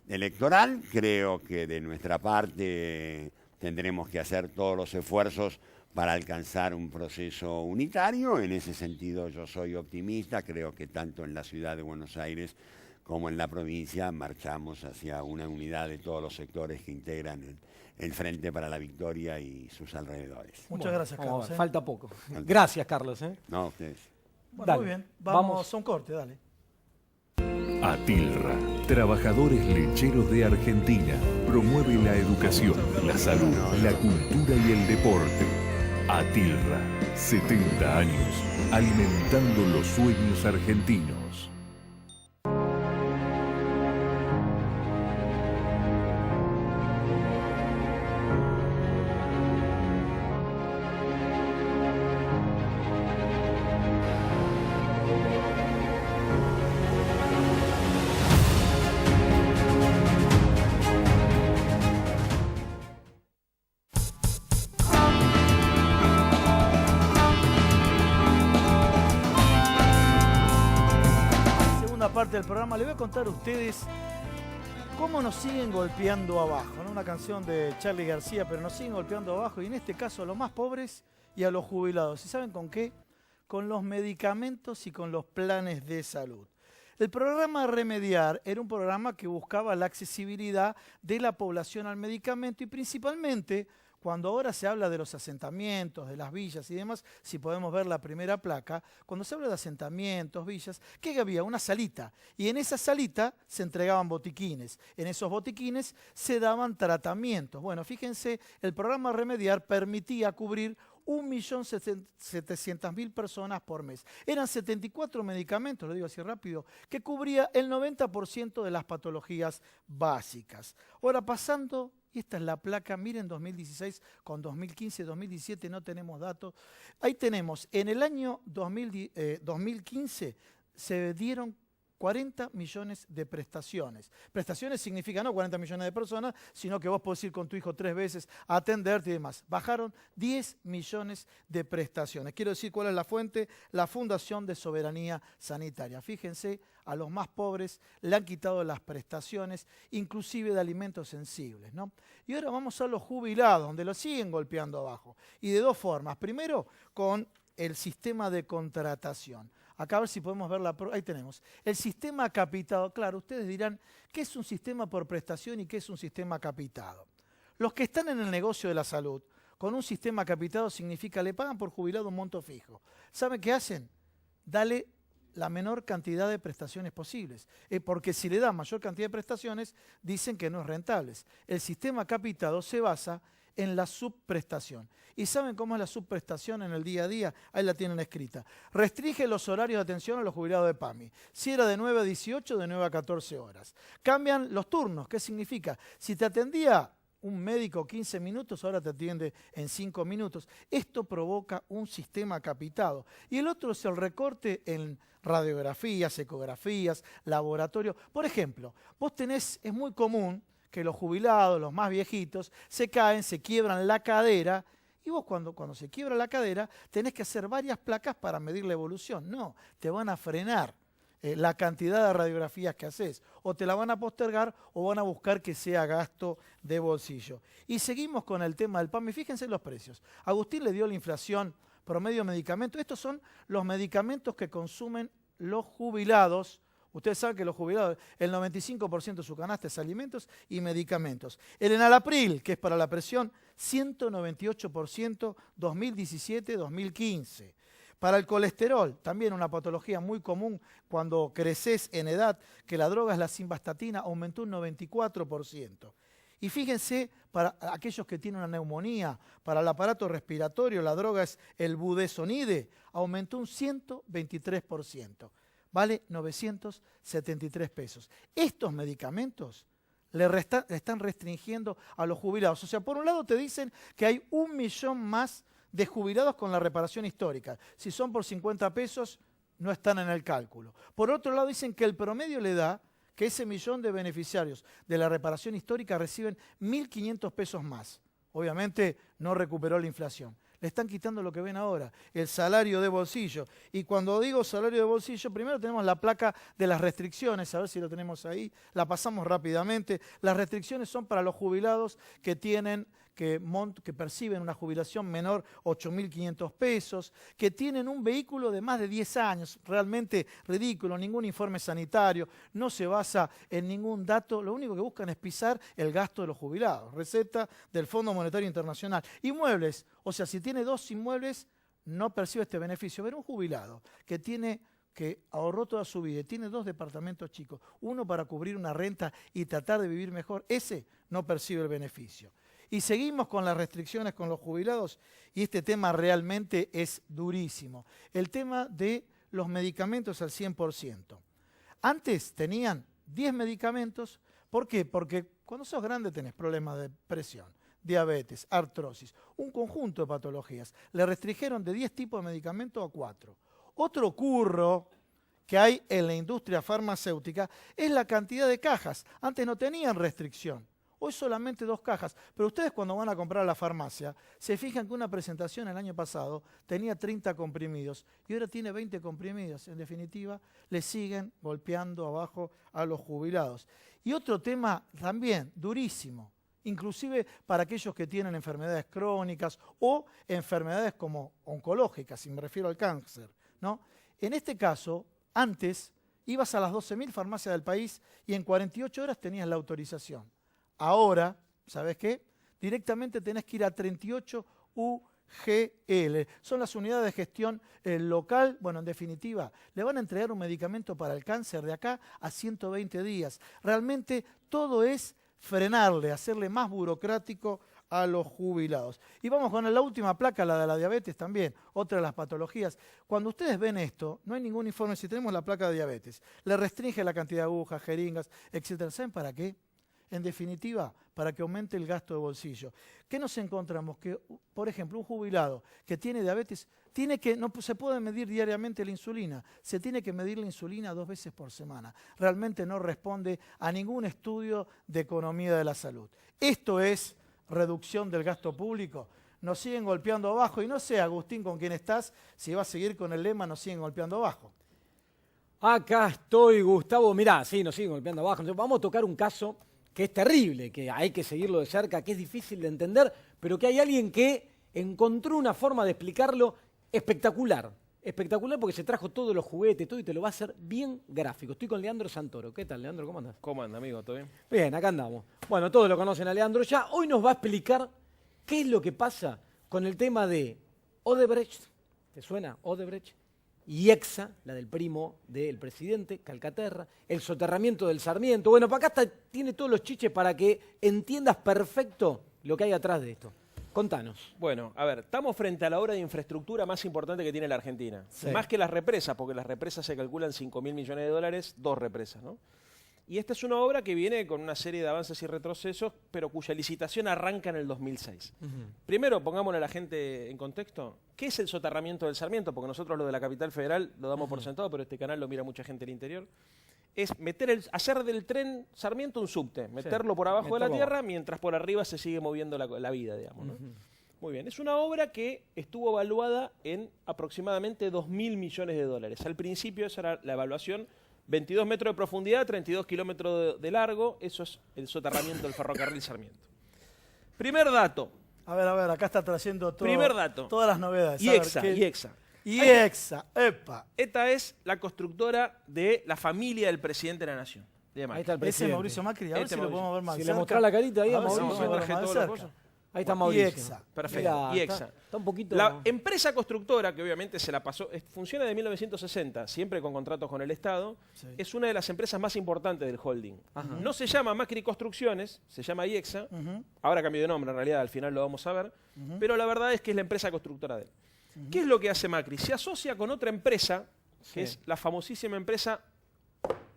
[SPEAKER 6] electoral. Creo que de nuestra parte tendremos que hacer todos los esfuerzos para alcanzar un proceso unitario. En ese sentido yo soy optimista, creo que tanto en la ciudad de Buenos Aires como en la provincia marchamos hacia una unidad de todos los sectores que integran el Frente para la Victoria y sus alrededores.
[SPEAKER 3] Muchas gracias,
[SPEAKER 2] Vamos a
[SPEAKER 3] Carlos.
[SPEAKER 2] ver, falta poco. Gracias, Carlos.
[SPEAKER 6] No, ustedes.
[SPEAKER 3] Bueno,
[SPEAKER 2] Dale,
[SPEAKER 3] muy bien,
[SPEAKER 2] vamos.
[SPEAKER 3] vamos a un corte, dale.
[SPEAKER 5] Atilra, trabajadores lecheros de Argentina, promueve la educación, la salud, la cultura y el deporte. Atilra, 70 años, alimentando los sueños argentinos.
[SPEAKER 3] Parte del programa, les voy a contar a ustedes cómo nos siguen golpeando abajo, ¿no? Una canción de Charly García, pero nos siguen golpeando abajo, y en este caso a los más pobres y a los jubilados. ¿Y saben con qué? Con los medicamentos y con los planes de salud. El programa Remediar era un programa que buscaba la accesibilidad de la población al medicamento, y principalmente cuando ahora se habla de los asentamientos, de las villas y demás, si podemos ver la primera placa, cuando se habla de asentamientos, villas, ¿qué había? Una salita. Y en esa salita se entregaban botiquines. En esos botiquines se daban tratamientos. Bueno, fíjense, el programa Remediar permitía cubrir 1.700.000 personas por mes. Eran 74 medicamentos, lo digo así rápido, que cubría el 90% de las patologías básicas. Ahora, pasando, y esta es la placa, miren 2016 con 2015, 2017 no tenemos datos. Ahí tenemos, en el año 2015 se dieron 40 millones de prestaciones. Prestaciones significa no 40 millones de personas, sino que vos podés ir con tu hijo 3 veces a atenderte y demás. Bajaron 10 millones de prestaciones. Quiero decir, ¿cuál es la fuente? La Fundación de Soberanía Sanitaria. Fíjense, a los más pobres le han quitado las prestaciones, inclusive de alimentos sensibles, ¿no? Y ahora vamos a los jubilados, donde los siguen golpeando abajo. Y de dos formas. Primero, con el sistema de contratación. Acá a ver si podemos ver ahí tenemos. El sistema capitado. Claro, ustedes dirán, ¿qué es un sistema por prestación y qué es un sistema capitado? Los que están en el negocio de la salud, con un sistema capitado significa le pagan por jubilado un monto fijo. ¿Saben qué hacen? Dale la menor cantidad de prestaciones posibles. Porque si le dan mayor cantidad de prestaciones, dicen que no es rentable. El sistema capitado se basa en la subprestación. ¿Y saben cómo es la subprestación en el día a día? Ahí la tienen escrita. Restringe los horarios de atención a los jubilados de PAMI. Si era de 9 a 18, de 9 a 14 horas. Cambian los turnos. ¿Qué significa? Si te atendía un médico 15 minutos, ahora te atiende en 5 minutos. Esto provoca un sistema capitado. Y el otro es el recorte en radiografías, ecografías, laboratorio. Por ejemplo, vos tenés, es muy común que los jubilados, los más viejitos, se caen, se quiebran la cadera, y vos cuando se quiebra la cadera tenés que hacer varias placas para medir la evolución. No, te van a frenar la cantidad de radiografías que haces, o te la van a postergar o van a buscar que sea gasto de bolsillo. Y seguimos con el tema del PAMI. Fíjense los precios. Agustín le dio la inflación promedio de medicamentos. Estos son los medicamentos que consumen los jubilados. Ustedes saben que los jubilados, el 95% de su canasta es alimentos y medicamentos. El enalapril, que es para la presión, 198% 2017-2015. Para el colesterol, también una patología muy común cuando creces en edad, que la droga es la simvastatina, aumentó un 94%. Y fíjense, para aquellos que tienen una neumonía, para el aparato respiratorio, la droga es el budesonide, aumentó un 123%. Vale 973 pesos. Estos medicamentos le están restringiendo a los jubilados. O sea, por un lado te dicen que hay 1 millón más de jubilados con la reparación histórica. Si son por 50 pesos, no están en el cálculo. Por otro lado dicen que el promedio le da que ese millón de beneficiarios de la reparación histórica reciben 1.500 pesos más. Obviamente no recuperó la inflación. Le están quitando lo que ven ahora, el salario de bolsillo. Y cuando digo salario de bolsillo, primero tenemos la placa de las restricciones, a ver si lo tenemos ahí, la pasamos rápidamente. Las restricciones son para los jubilados que tienen que perciben una jubilación menor 8.500 pesos, que tienen un vehículo de más de 10 años, realmente ridículo, ningún informe sanitario, no se basa en ningún dato, lo único que buscan es pisar el gasto de los jubilados, receta del Fondo Monetario Internacional. Inmuebles, o sea, si tiene 2 inmuebles, no percibe este beneficio. Ver un jubilado que ahorró toda su vida y tiene 2 departamentos chicos, uno para cubrir una renta y tratar de vivir mejor, ese no percibe el beneficio. Y seguimos con las restricciones con los jubilados y este tema realmente es durísimo. El tema de los medicamentos al 100%. Antes tenían 10 medicamentos. ¿Por qué? Porque cuando sos grande tenés problemas de presión, diabetes, artrosis, un conjunto de patologías. Le restringieron de 10 tipos de medicamentos a 4. Otro curro que hay en la industria farmacéutica es la cantidad de cajas. Antes no tenían restricción. Hoy solamente 2 cajas, pero ustedes cuando van a comprar a la farmacia se fijan que una presentación el año pasado tenía 30 comprimidos y ahora tiene 20 comprimidos. En definitiva, le siguen golpeando abajo a los jubilados. Y otro tema también durísimo, inclusive para aquellos que tienen enfermedades crónicas o enfermedades como oncológicas, y me refiero al cáncer, ¿no? En este caso, antes ibas a las 12.000 farmacias del país y en 48 horas tenías la autorización. Ahora, ¿sabes qué? Directamente tenés que ir a 38 UGL. Son las unidades de gestión local. Bueno, en definitiva, le van a entregar un medicamento para el cáncer de acá a 120 días. Realmente todo es frenarle, hacerle más burocrático a los jubilados. Y vamos con la última placa, la de la diabetes también, otra de las patologías. Cuando ustedes ven esto, no hay ningún informe, si tenemos la placa de diabetes, le restringe la cantidad de agujas, jeringas, etc. ¿Saben para qué? En definitiva, para que aumente el gasto de bolsillo. ¿Qué nos encontramos? Que, por ejemplo, un jubilado que tiene diabetes, no se puede medir diariamente la insulina, se tiene que medir la insulina 2 veces por semana. Realmente no responde a ningún estudio de economía de la salud. Esto es reducción del gasto público. Nos siguen golpeando abajo y no sé, Agustín, con quién estás, si va a seguir con el lema, nos siguen golpeando abajo.
[SPEAKER 2] Acá estoy, Gustavo. Mirá, sí, nos siguen golpeando abajo. Entonces, vamos a tocar un caso que es terrible, que hay que seguirlo de cerca, que es difícil de entender, pero que hay alguien que encontró una forma de explicarlo espectacular. Espectacular porque se trajo todos los juguetes, todo, y te lo va a hacer bien gráfico. Estoy con Leandro Santoro. ¿Qué tal, Leandro? ¿Cómo andas?
[SPEAKER 7] ¿Cómo anda, amigo? ¿Todo bien?
[SPEAKER 2] Bien, acá andamos. Bueno, todos lo conocen a Leandro ya. Hoy nos va a explicar qué es lo que pasa con el tema de Odebrecht. ¿Te suena? Odebrecht. Y Exa, la del primo del presidente, Calcaterra, el soterramiento del Sarmiento. Bueno, para acá tiene todos los chiches para que entiendas perfecto lo que hay atrás de esto. Contanos.
[SPEAKER 7] Bueno, a ver, estamos frente a la obra de infraestructura más importante que tiene la Argentina.
[SPEAKER 2] Sí.
[SPEAKER 7] Más que las represas, porque las represas se calculan 5.000 millones de dólares, 2 represas, ¿no? Y esta es una obra que viene con una serie de avances y retrocesos, pero cuya licitación arranca en el 2006. Primero, pongámosle a la gente en contexto, ¿qué es el soterramiento del Sarmiento? Porque nosotros lo de la capital federal lo damos por sentado, pero este canal lo mira mucha gente del interior. Es hacer del tren Sarmiento un subte, meterlo por abajo de la tierra, mientras por arriba se sigue moviendo la vida, digamos, ¿no? Muy bien, es una obra que estuvo evaluada en aproximadamente 2.000 millones de dólares. Al principio esa era la evaluación. 22 metros de profundidad, 32 kilómetros de largo, eso es el soterramiento del ferrocarril Sarmiento. Primer dato.
[SPEAKER 3] A ver, acá está trayendo todo,
[SPEAKER 7] Primer dato.
[SPEAKER 3] Todas las novedades.
[SPEAKER 7] IEXA.
[SPEAKER 3] Epa.
[SPEAKER 7] Esta es la constructora de la familia del presidente de la Nación.
[SPEAKER 2] Ahí está el
[SPEAKER 3] Ese
[SPEAKER 2] presidente.
[SPEAKER 3] es Mauricio Macri, a ver si lo podemos ver más
[SPEAKER 2] Si
[SPEAKER 3] cerca.
[SPEAKER 2] le mostrás la carita ahí a
[SPEAKER 3] ver si
[SPEAKER 2] Mauricio.
[SPEAKER 3] lo podemos ver más cerca.
[SPEAKER 2] Ahí está Mauricio.
[SPEAKER 3] IEXA.
[SPEAKER 7] Perfecto,
[SPEAKER 2] Mirá,
[SPEAKER 7] IEXA.
[SPEAKER 2] está un poquito...
[SPEAKER 7] La empresa constructora, que obviamente se la pasó, funciona de 1960, siempre con contratos con el Estado,
[SPEAKER 3] Sí.
[SPEAKER 7] es una de las empresas más importantes del holding.
[SPEAKER 2] Ajá.
[SPEAKER 7] No se llama Macri Construcciones, se llama IEXA.
[SPEAKER 3] Ujú.
[SPEAKER 7] Ahora cambió de nombre, en realidad, al final lo vamos a ver. Pero la verdad es que es la empresa constructora de él. ¿Qué es lo que hace Macri? Se asocia con otra empresa, que
[SPEAKER 2] Sí.
[SPEAKER 7] es la famosísima empresa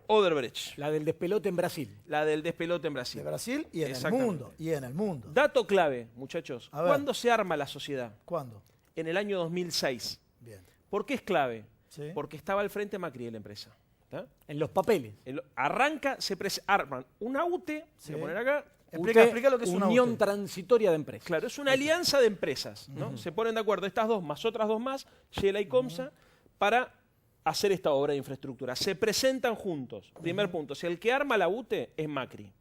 [SPEAKER 7] Odebrecht,
[SPEAKER 2] La del despelote en Brasil.
[SPEAKER 7] la del despelote en Brasil.
[SPEAKER 3] De Brasil y en el
[SPEAKER 7] Exactamente.
[SPEAKER 3] mundo. Y en el mundo.
[SPEAKER 7] Dato clave, muchachos.
[SPEAKER 3] A ver.
[SPEAKER 7] ¿Cuándo se arma la sociedad?
[SPEAKER 3] ¿Cuándo?
[SPEAKER 7] En el año 2006.
[SPEAKER 3] Bien.
[SPEAKER 7] ¿Por qué es clave?
[SPEAKER 3] Sí.
[SPEAKER 7] Porque estaba al frente Macri de la empresa. ¿Está?
[SPEAKER 2] En los papeles.
[SPEAKER 7] Arranca, arman una UTE,
[SPEAKER 3] Sí.
[SPEAKER 7] voy a poner acá.
[SPEAKER 3] Explica lo que es una
[SPEAKER 2] Unión
[SPEAKER 3] UTE.
[SPEAKER 2] Transitoria de Empresas.
[SPEAKER 7] Claro, es una alianza de empresas, ¿no? Se ponen de acuerdo estas dos más otras dos más, Shela y Comsa, para hacer esta obra de infraestructura. Se presentan juntos. Primer punto, si el que arma la UTE es Macri.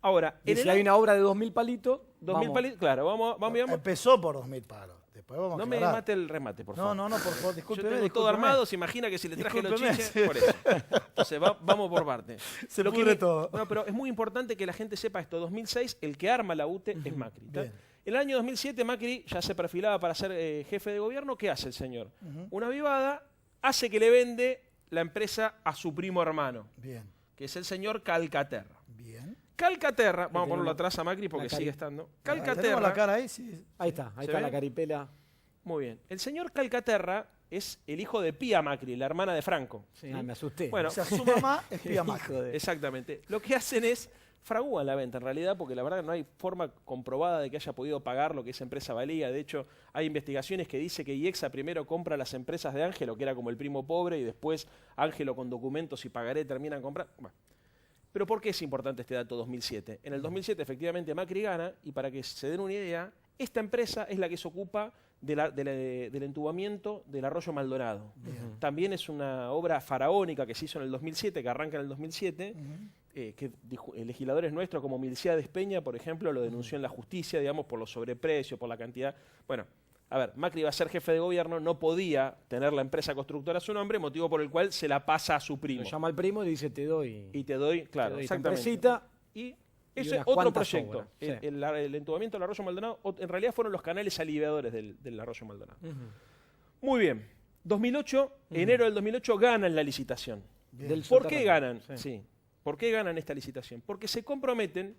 [SPEAKER 7] Ahora,
[SPEAKER 2] Y
[SPEAKER 7] en
[SPEAKER 2] si
[SPEAKER 7] el
[SPEAKER 2] hay
[SPEAKER 7] año
[SPEAKER 2] una obra de 2.000 palitos,
[SPEAKER 7] 2000
[SPEAKER 2] vamos.
[SPEAKER 7] claro, vamos.
[SPEAKER 3] Empezó por 2.000 palos. Después vamos a
[SPEAKER 7] No me
[SPEAKER 3] aclarar.
[SPEAKER 7] mate el remate, por favor.
[SPEAKER 3] No, por favor,
[SPEAKER 7] Yo
[SPEAKER 3] discúlpeme.
[SPEAKER 7] tengo todo armado, se imagina que si le traje los
[SPEAKER 3] Discúlpeme,
[SPEAKER 7] chiches,
[SPEAKER 3] sí.
[SPEAKER 7] por eso. Entonces, vamos por parte.
[SPEAKER 3] Se
[SPEAKER 7] Lo que
[SPEAKER 3] pudre
[SPEAKER 7] me-
[SPEAKER 3] todo.
[SPEAKER 7] No, pero es muy importante que la gente sepa esto. 2006, el que arma la UTE es Macri. ¿tá?
[SPEAKER 3] Bien.
[SPEAKER 7] En el año 2007, Macri ya se perfilaba para ser jefe de gobierno. ¿Qué hace el señor? Una avivada, hace que le vende la empresa a su primo hermano,
[SPEAKER 3] Bien.
[SPEAKER 7] que es el señor Calcaterra.
[SPEAKER 3] Bien.
[SPEAKER 7] Calcaterra, vamos a
[SPEAKER 2] tenemos
[SPEAKER 7] ponerlo atrás a Macri porque
[SPEAKER 2] la cari-
[SPEAKER 7] sigue estando.
[SPEAKER 3] Tenemos
[SPEAKER 7] Calcaterra,
[SPEAKER 3] la cara ahí, sí.
[SPEAKER 2] Ahí está
[SPEAKER 7] ¿Se
[SPEAKER 2] la
[SPEAKER 7] ve?
[SPEAKER 2] caripela.
[SPEAKER 7] muy bien. El señor Calcaterra es el hijo de Pía Macri, la hermana de Franco.
[SPEAKER 2] Sí, me asusté.
[SPEAKER 7] Bueno,
[SPEAKER 3] O sea, su mamá espía Macri.
[SPEAKER 2] Hijo de-
[SPEAKER 7] exactamente. Lo que hacen es fragúan la venta en realidad, porque la verdad no hay forma comprobada de que haya podido pagar lo que esa empresa valía. De hecho, hay investigaciones que dice que IEXA primero compra las empresas de Ángelo, que era como el primo pobre, y después Ángelo con documentos y pagaré terminan comprando. Bueno. Pero ¿por qué es importante este dato 2007? En el 2007 efectivamente Macri gana, y para que se den una idea, esta empresa es la que se ocupa del entubamiento del arroyo Maldonado. También es una obra faraónica que se hizo en el 2007, que arranca en el 2007, que legisladores nuestros como Milciades Peña, por ejemplo, lo denunció en la justicia, digamos, por los sobreprecios, por la cantidad. Bueno, a ver, Macri iba a ser jefe de gobierno, no podía tener la empresa constructora a su nombre, motivo por el cual se la pasa a su primo.
[SPEAKER 2] Lo llama al primo y dice, te doy.
[SPEAKER 7] Y te doy, claro,
[SPEAKER 2] te doy esta
[SPEAKER 7] exactamente.
[SPEAKER 2] empresita.
[SPEAKER 7] Y
[SPEAKER 2] Y
[SPEAKER 7] ese es
[SPEAKER 2] unas
[SPEAKER 7] otro
[SPEAKER 2] cuantas
[SPEAKER 7] proyecto.
[SPEAKER 2] obras, sí.
[SPEAKER 7] El entubamiento del arroyo Maldonado, en realidad fueron los canales aliviadores del arroyo Maldonado. Muy bien. 2008, enero del 2008, ganan la licitación.
[SPEAKER 2] Del
[SPEAKER 7] ¿Por qué
[SPEAKER 2] soterrado.
[SPEAKER 7] ganan?
[SPEAKER 2] Sí.
[SPEAKER 7] Sí. ¿Por qué ganan esta licitación? Porque se comprometen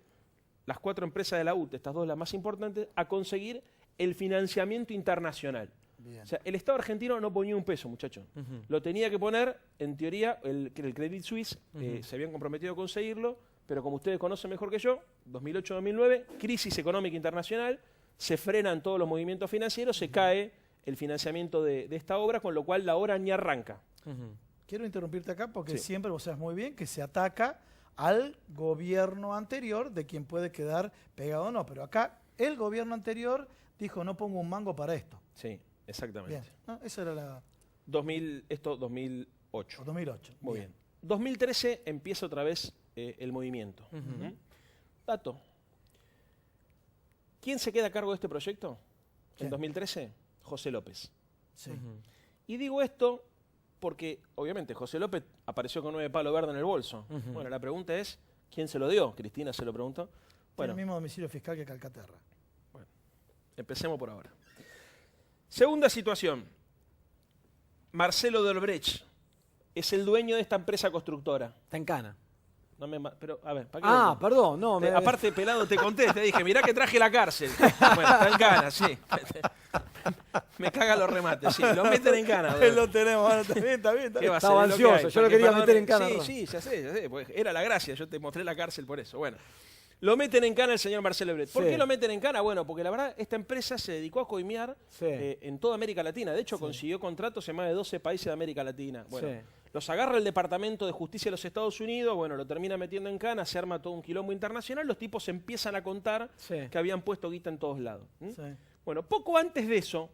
[SPEAKER 7] las 4 empresas de la UTE, estas dos las más importantes, a conseguir el financiamiento internacional.
[SPEAKER 3] Bien.
[SPEAKER 7] O sea, el Estado argentino no ponía un peso, muchachos. Lo tenía que poner, en teoría, el Credit Suisse se habían comprometido a conseguirlo, pero como ustedes conocen mejor que yo, 2008-2009, crisis económica internacional, se frenan todos los movimientos financieros, se cae el financiamiento de esta obra, con lo cual la obra ni arranca.
[SPEAKER 3] Quiero interrumpirte acá porque
[SPEAKER 7] Sí.
[SPEAKER 3] siempre vos sabes muy bien que se ataca al gobierno anterior de quien puede quedar pegado o no. Pero acá el gobierno anterior dijo no pongo un mango para esto.
[SPEAKER 7] Sí, exactamente.
[SPEAKER 3] Bien. No, esa era la
[SPEAKER 7] 2008.
[SPEAKER 3] 2008.
[SPEAKER 7] Muy bien. 2013 empieza otra vez el movimiento. Dato. ¿Quién se queda a cargo de este proyecto?
[SPEAKER 3] ¿Quién?
[SPEAKER 7] En 2013, José López.
[SPEAKER 3] Sí.
[SPEAKER 7] Y digo esto porque, obviamente, José López apareció con 9 palos verdes en el bolso. Bueno, la pregunta es, ¿quién se lo dio? Cristina se lo preguntó.
[SPEAKER 3] Tiene
[SPEAKER 7] Bueno,
[SPEAKER 3] el mismo domicilio fiscal que Calcaterra.
[SPEAKER 7] empecemos por ahora. Segunda situación. Marcelo de Odebrecht es el dueño de esta empresa constructora.
[SPEAKER 2] Está en cana.
[SPEAKER 7] No me pero, a ver, ¿para qué
[SPEAKER 2] Ah,
[SPEAKER 7] vengo?
[SPEAKER 2] perdón, no.
[SPEAKER 7] Aparte, pelado, te conté, te dije, mirá que traje la cárcel. Bueno, está en cana, sí. Me caga los remates, sí. Lo meten en cana.
[SPEAKER 3] Ahí lo tenemos, bueno, está bien, está bien. Está
[SPEAKER 7] ¿Qué
[SPEAKER 3] bien.
[SPEAKER 7] va a
[SPEAKER 2] Estaba
[SPEAKER 7] ser? Es lo que
[SPEAKER 2] ansioso,
[SPEAKER 7] hay,
[SPEAKER 2] yo lo
[SPEAKER 7] para que
[SPEAKER 2] quería
[SPEAKER 7] perdone.
[SPEAKER 2] meter en cana,
[SPEAKER 7] Sí,
[SPEAKER 2] Ron.
[SPEAKER 7] sí, ya sé, pues era la gracia, yo te mostré la cárcel por eso. Bueno, lo meten en cana el señor Marcelo Odebrecht. ¿Por
[SPEAKER 2] Sí.
[SPEAKER 7] qué lo meten en cana? Bueno, porque la verdad, esta empresa se dedicó a coimear
[SPEAKER 2] Sí.
[SPEAKER 7] en toda América Latina. De hecho, consiguió contratos en más de 12 países de América Latina. Bueno,
[SPEAKER 2] Sí.
[SPEAKER 7] los agarra el Departamento de Justicia de los Estados Unidos, bueno, lo termina metiendo en cana, se arma todo un quilombo internacional, los tipos empiezan a contar
[SPEAKER 2] Sí.
[SPEAKER 7] que habían puesto guita en todos lados.
[SPEAKER 3] Sí.
[SPEAKER 7] Bueno, poco antes de eso,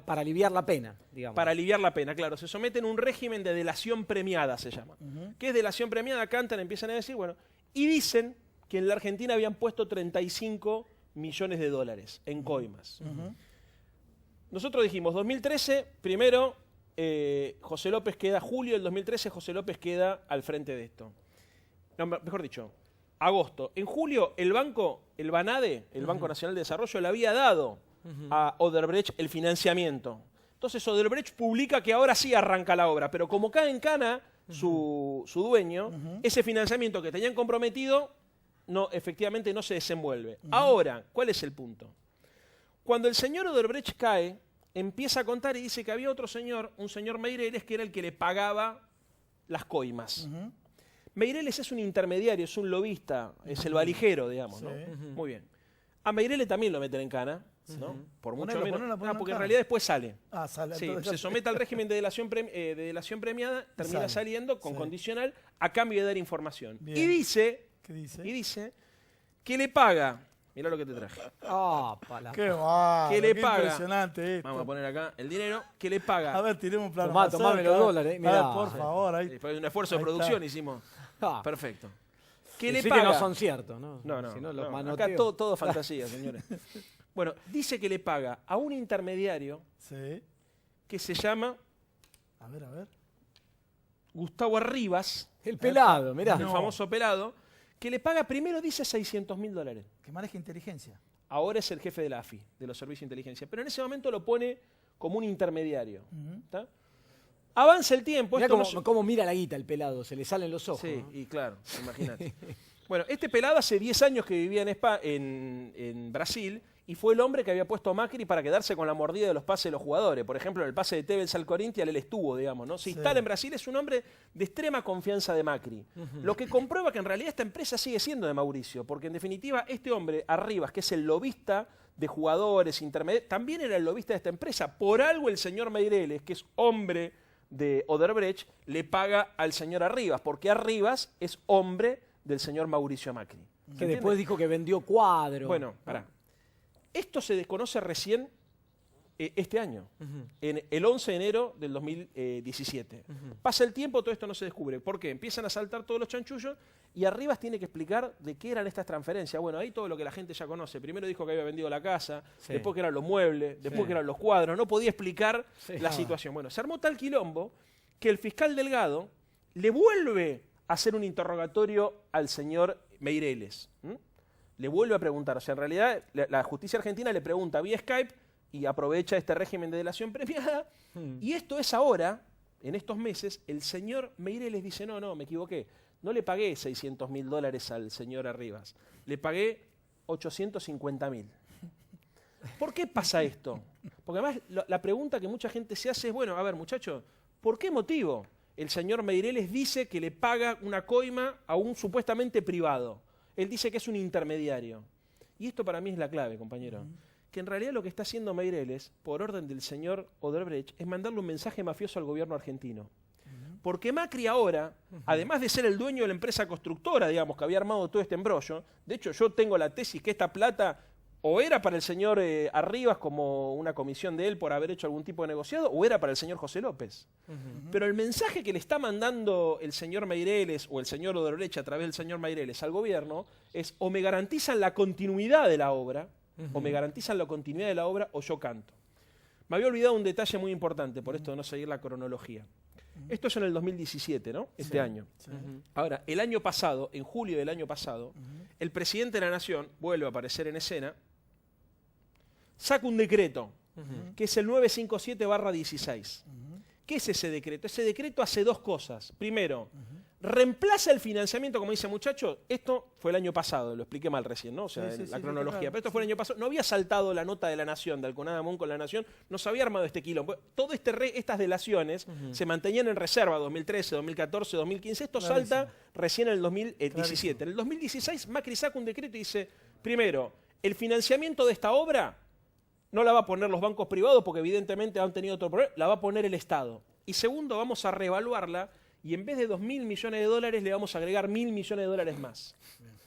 [SPEAKER 2] Para aliviar la pena, digamos.
[SPEAKER 7] para aliviar la pena, claro, se someten a un régimen de delación premiada, se llama. ¿Qué es delación premiada? Cantan, empiezan a decir, bueno, y dicen que en la Argentina habían puesto 35 millones de dólares en coimas. Nosotros dijimos, 2013, primero, José López queda, julio del 2013, José López queda al frente de esto. No, mejor dicho, agosto. En julio, el BANADE, el Banco Nacional de Desarrollo, le había dado a Odebrecht el financiamiento. Entonces Odebrecht publica que ahora sí arranca la obra, pero como cae en cana su dueño, ese financiamiento que tenían comprometido efectivamente no se desenvuelve. Ahora, ¿cuál es el punto? Cuando el señor Odebrecht cae, empieza a contar y dice que había otro señor, un señor Meireles, que era el que le pagaba las coimas. Meireles es un intermediario, es un lobista, es el valijero, digamos, ¿no? Muy bien. A Meireles también lo meten en cana, ¿no? Por mucho menos. Porque en realidad después sale.
[SPEAKER 3] Sale.
[SPEAKER 7] Sí,
[SPEAKER 3] Entonces,
[SPEAKER 7] se somete al régimen de delación premiada, termina saliendo con condicional a cambio de dar información.
[SPEAKER 3] Bien.
[SPEAKER 7] Y dice,
[SPEAKER 3] ¿qué dice?
[SPEAKER 7] Que le paga, mirá lo que te traje,
[SPEAKER 3] Qué bárbaro,
[SPEAKER 7] que le
[SPEAKER 3] qué
[SPEAKER 7] paga,
[SPEAKER 3] impresionante esto.
[SPEAKER 7] vamos a poner acá el dinero, que le paga.
[SPEAKER 3] A ver, tiremos un plano
[SPEAKER 2] Tomá,
[SPEAKER 3] más
[SPEAKER 2] tomame
[SPEAKER 3] cerca.
[SPEAKER 2] los dólares, mirá.
[SPEAKER 3] A ver, por favor. Ahí.
[SPEAKER 7] Fue un esfuerzo de
[SPEAKER 3] Ahí
[SPEAKER 7] producción,
[SPEAKER 3] está.
[SPEAKER 7] hicimos.
[SPEAKER 2] Ah.
[SPEAKER 7] Perfecto. Que le
[SPEAKER 2] Decí
[SPEAKER 7] paga.
[SPEAKER 2] que no son ciertos, ¿no?
[SPEAKER 7] No,
[SPEAKER 2] Si no, los
[SPEAKER 7] acá
[SPEAKER 2] manoteo.
[SPEAKER 7] todo fantasía, señores. Bueno, dice que le paga a un intermediario
[SPEAKER 3] Sí.
[SPEAKER 7] que se llama
[SPEAKER 3] A ver.
[SPEAKER 7] Gustavo Arribas,
[SPEAKER 2] El pelado, mirá.
[SPEAKER 7] el famoso pelado, que le paga primero, dice, $600.000.
[SPEAKER 3] Que maneja inteligencia.
[SPEAKER 7] Ahora es el jefe de la AFI, de los servicios de inteligencia. Pero en ese momento lo pone como un intermediario. ¿Está? Avanza el tiempo.
[SPEAKER 2] Mirá
[SPEAKER 7] esto
[SPEAKER 2] cómo mira la guita el pelado, se le salen los ojos.
[SPEAKER 7] Sí,
[SPEAKER 2] ¿no?
[SPEAKER 7] y claro, imagínate. Bueno, este pelado hace 10 años que vivía en Brasil y fue el hombre que había puesto a Macri para quedarse con la mordida de los pases de los jugadores. Por ejemplo, en el pase de Tevez al Corinthians, él estuvo, digamos, ¿no? Se instala en Brasil, es un hombre de extrema confianza de Macri. Lo que comprueba que en realidad esta empresa sigue siendo de Mauricio, porque en definitiva este hombre, Arribas, que es el lobista de jugadores, intermediarios, también era el lobista de esta empresa. Por algo el señor Meireles, que es hombre de Odebrecht, le paga al señor Arribas, porque Arribas es hombre del señor Mauricio Macri.
[SPEAKER 2] Que después dijo que vendió cuadros.
[SPEAKER 7] Bueno, pará. Esto se desconoce recién este año, en el 11 de enero del 2017. Pasa el tiempo, todo esto no se descubre. ¿Por qué? Empiezan a saltar todos los chanchullos y Arribas tiene que explicar de qué eran estas transferencias. Bueno, ahí todo lo que la gente ya conoce. Primero dijo que había vendido la casa, después que eran los muebles, después que eran los cuadros. No podía explicar la situación. Bueno, se armó tal quilombo que el fiscal Delgado le vuelve a hacer un interrogatorio al señor Meireles. Le vuelve a preguntar. O sea, en realidad la justicia argentina le pregunta vía Skype y aprovecha este régimen de delación premiada. Y esto es ahora, en estos meses, el señor Meireles dice, no, me equivoqué. No le pagué $600.000 al señor Arribas. Le pagué 850.000. ¿Por qué pasa esto? Porque además la pregunta que mucha gente se hace es, bueno, a ver, muchachos, ¿por qué motivo el señor Meireles dice que le paga una coima a un supuestamente privado? Él dice que es un intermediario. Y esto para mí es la clave, compañero. Que en realidad lo que está haciendo Meireles, por orden del señor Odebrecht, es mandarle un mensaje mafioso al gobierno argentino. Porque Macri ahora, además de ser el dueño de la empresa constructora, digamos, que había armado todo este embrollo, de hecho yo tengo la tesis que esta plata o era para el señor Arribas como una comisión de él por haber hecho algún tipo de negociado, o era para el señor José López. Pero el mensaje que le está mandando el señor Meireles o el señor Odebrecht a través del señor Meireles al gobierno es o me garantizan la continuidad de la obra, o yo canto. Me había olvidado un detalle muy importante, por esto de no seguir la cronología. Esto es en el 2017, ¿no? Este año. Ahora, el año pasado, en julio del año pasado, el presidente de la Nación vuelve a aparecer en escena, saca un decreto, que es el 957/16. ¿Qué es ese decreto? Ese decreto hace dos cosas. Primero, reemplaza el financiamiento, como dice muchacho, esto fue el año pasado, lo expliqué mal recién, ¿no? O sea, la cronología. Pero esto fue el año pasado. No había saltado la nota de la Nación, de Alconada Amón con la Nación, no se había armado este quilombo. Todas estas delaciones se mantenían en reserva 2013, 2014, 2015. Esto salta recién en el 2017. En el 2016 Macri saca un decreto y dice, primero, el financiamiento de esta obra no la va a poner los bancos privados porque evidentemente han tenido otro problema, la va a poner el Estado. Y segundo, vamos a reevaluarla y en vez de $2.000 millones le vamos a agregar $1.000 millones más.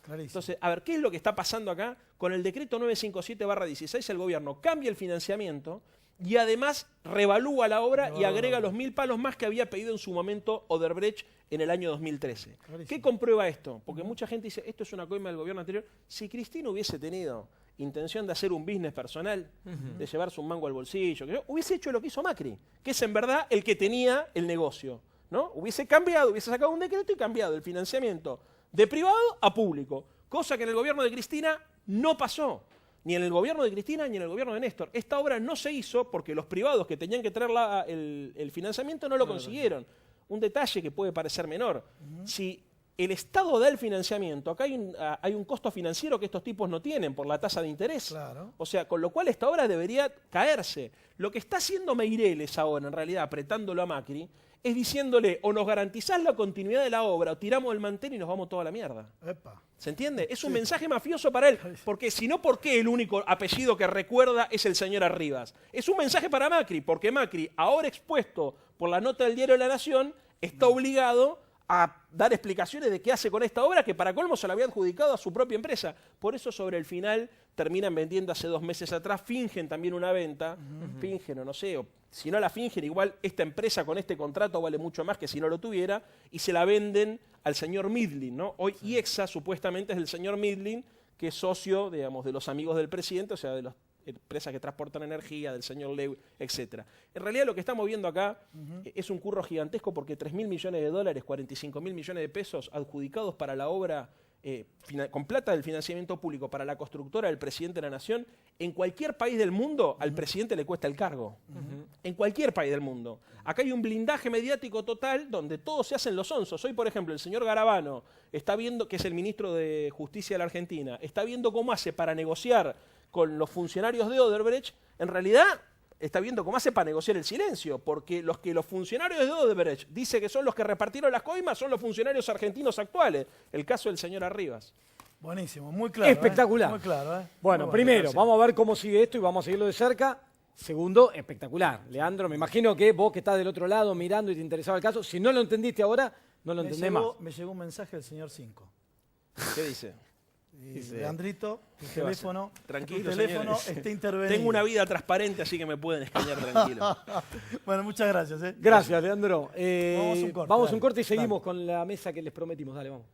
[SPEAKER 7] Entonces, a ver, ¿qué es lo que está pasando acá? Con el decreto 957/16 el gobierno cambia el financiamiento y además revalúa la obra y agrega los 1.000 palos más que había pedido en su momento Odebrecht en el año 2013. ¿Qué comprueba esto? Porque mucha gente dice, esto es una coima del gobierno anterior. Si Cristina hubiese tenido intención de hacer un business personal, de llevarse un mango al bolsillo, hubiese hecho lo que hizo Macri, que es en verdad el que tenía el negocio, ¿no? Hubiese cambiado, hubiese sacado un decreto y cambiado el financiamiento de privado a público, cosa que en el gobierno de Cristina no pasó. Ni en el gobierno de Cristina ni en el gobierno de Néstor. Esta obra no se hizo porque los privados que tenían que traer el financiamiento no lo consiguieron. Un detalle que puede parecer menor. Si el Estado da el financiamiento, acá hay un costo financiero que estos tipos no tienen por la tasa de interés.
[SPEAKER 3] Claro.
[SPEAKER 7] O sea, con lo cual esta obra debería caerse. Lo que está haciendo Meireles ahora, en realidad, apretándolo a Macri, es diciéndole o nos garantizás la continuidad de la obra o tiramos el mantel y nos vamos toda la mierda.
[SPEAKER 3] Epa.
[SPEAKER 7] ¿Se entiende? Es un mensaje mafioso para él. Porque si no, ¿por qué el único apellido que recuerda es el señor Arribas? Es un mensaje para Macri, porque Macri, ahora expuesto por la nota del diario La Nación, está obligado a dar explicaciones de qué hace con esta obra que para colmo se la había adjudicado a su propia empresa. Por eso sobre el final terminan vendiendo hace 2 meses atrás, fingen también una venta, fingen o no sé, o si no la fingen, igual esta empresa con este contrato vale mucho más que si no lo tuviera, y se la venden al señor Midlin, ¿no? Hoy IEXA supuestamente es del señor Midlin, que es socio, digamos, de los amigos del presidente, o sea, de las empresas que transportan energía, del señor Leu, etc. En realidad lo que estamos viendo acá es un curro gigantesco porque 3.000 millones de dólares, 45.000 millones de pesos adjudicados para la obra con plata del financiamiento público para la constructora del presidente de la Nación, en cualquier país del mundo al presidente le cuesta el cargo. En cualquier país del mundo. Acá hay un blindaje mediático total donde todos se hacen los onzos. Hoy, por ejemplo, el señor Garabano está viendo, que es el ministro de Justicia de la Argentina, está viendo cómo hace para negociar con los funcionarios de Odebrecht. En realidad está viendo cómo hace para negociar el silencio, porque los funcionarios de Odebrecht dicen que son los que repartieron las coimas son los funcionarios argentinos actuales. El caso del señor Arribas.
[SPEAKER 3] Buenísimo, muy claro.
[SPEAKER 2] Espectacular.
[SPEAKER 3] Muy claro,
[SPEAKER 2] Bueno,
[SPEAKER 3] muy
[SPEAKER 2] primero,
[SPEAKER 3] gracias.
[SPEAKER 2] vamos a ver cómo sigue esto y vamos a seguirlo de cerca. Segundo, espectacular. Leandro, me imagino que vos que estás del otro lado mirando y te interesaba el caso, si no lo entendiste ahora, no lo entendés más.
[SPEAKER 3] Me llegó un mensaje del señor 5.
[SPEAKER 7] ¿Qué dice?
[SPEAKER 3] Leandrito, tu
[SPEAKER 7] ¿Qué va a hacer?
[SPEAKER 3] teléfono,
[SPEAKER 7] Tranquilo,
[SPEAKER 3] tu teléfono
[SPEAKER 7] señores.
[SPEAKER 3] está intervenido.
[SPEAKER 7] Tengo una vida transparente, así que me pueden escañar tranquilo.
[SPEAKER 3] Bueno, muchas gracias.
[SPEAKER 2] Gracias, Leandro.
[SPEAKER 3] Vamos a un corte,
[SPEAKER 2] Vamos a un
[SPEAKER 3] dale.
[SPEAKER 2] corte y seguimos
[SPEAKER 3] Dale.
[SPEAKER 2] con la mesa que les prometimos. Dale, vamos.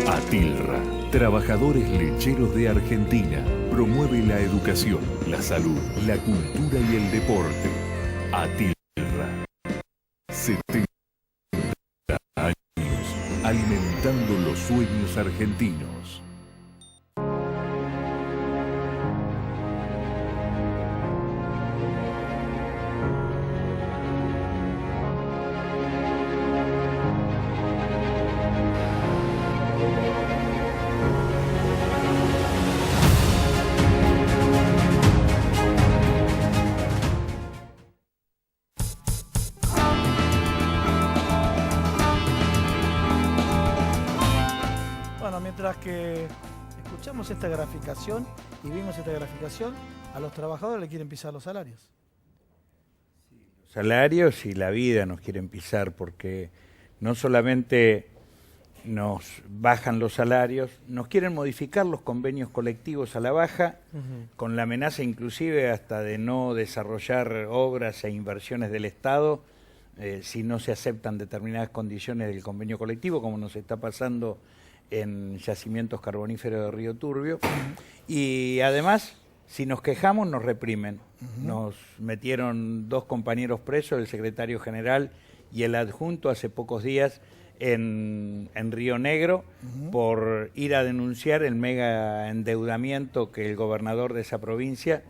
[SPEAKER 5] Atilra, Trabajadores Lecheros de Argentina, promueve la educación, la salud, la cultura y el deporte. Atilra, 70 años, alimentando los sueños argentinos.
[SPEAKER 3] Bueno, mientras que escuchamos esta graficación y vimos esta graficación, a los trabajadores le quieren pisar los salarios.
[SPEAKER 8] Salarios y la vida nos quieren pisar porque no solamente nos bajan los salarios, nos quieren modificar los convenios colectivos a la baja, con la amenaza inclusive hasta de no desarrollar obras e inversiones del Estado si no se aceptan determinadas condiciones del convenio colectivo, como nos está pasando en yacimientos carboníferos de Río Turbio. Y además, si nos quejamos, nos reprimen. Nos metieron 2 compañeros presos, el secretario general y el adjunto, hace pocos días en Río Negro, por ir a denunciar el mega endeudamiento que el gobernador de esa provincia,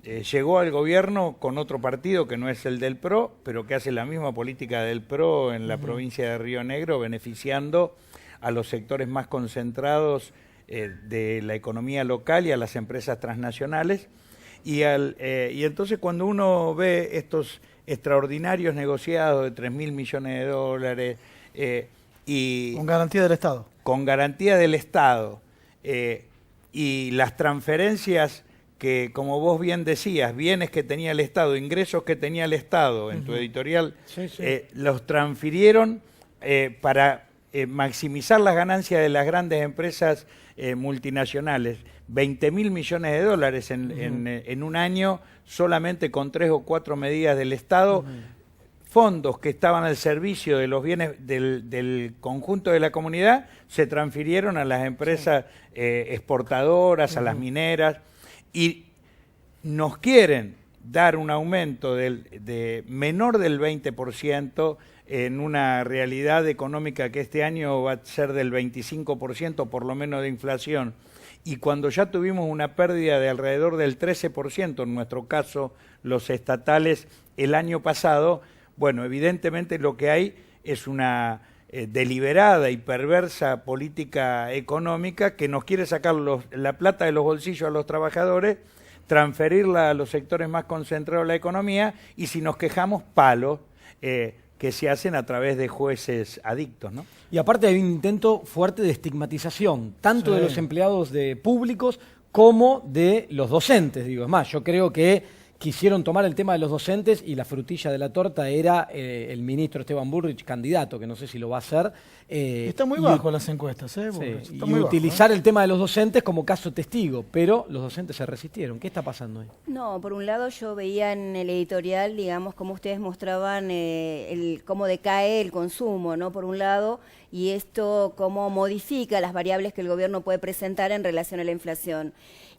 [SPEAKER 8] llegó al gobierno con otro partido que no es el del PRO, pero que hace la misma política del PRO en la provincia de Río Negro, beneficiando a los sectores más concentrados de la economía local y a las empresas transnacionales. Y entonces cuando uno ve estos extraordinarios negociados de 3.000 millones de dólares y
[SPEAKER 3] Con garantía del Estado.
[SPEAKER 8] con garantía del Estado y las transferencias que, como vos bien decías, bienes que tenía el Estado, ingresos que tenía el Estado, en tu editorial, los transfirieron para maximizar las ganancias de las grandes empresas multinacionales. 20.000 millones de dólares en un año, solamente con 3 o 4 medidas del Estado, fondos que estaban al servicio de los bienes del conjunto de la comunidad se transfirieron a las empresas exportadoras, a las mineras, y nos quieren dar un aumento de menor del 20% en una realidad económica que este año va a ser del 25% por lo menos de inflación, y cuando ya tuvimos una pérdida de alrededor del 13%, en nuestro caso los estatales, el año pasado, bueno, evidentemente lo que hay es una deliberada y perversa política económica que nos quiere sacar la plata de los bolsillos a los trabajadores, transferirla a los sectores más concentrados de la economía, y si nos quejamos, palos que se hacen a través de jueces adictos, ¿no?
[SPEAKER 2] Y aparte hay un intento fuerte de estigmatización, tanto de los empleados públicos como de los docentes, digo. Es más, yo creo que quisieron tomar el tema de los docentes y la frutilla de la torta era el ministro Esteban Bullrich, candidato, que no sé si lo va a hacer.
[SPEAKER 3] Está muy bajo las encuestas, Bullrich,
[SPEAKER 2] sí,
[SPEAKER 3] está
[SPEAKER 2] y
[SPEAKER 3] muy
[SPEAKER 2] utilizar
[SPEAKER 3] bajo,
[SPEAKER 2] el tema de los docentes como caso testigo, pero los docentes se resistieron. ¿Qué está pasando ahí?
[SPEAKER 9] No, por un lado yo veía en el editorial, digamos, cómo ustedes mostraban cómo decae el consumo, ¿no? Por un lado, y esto cómo modifica las variables que el gobierno puede presentar en relación a la inflación.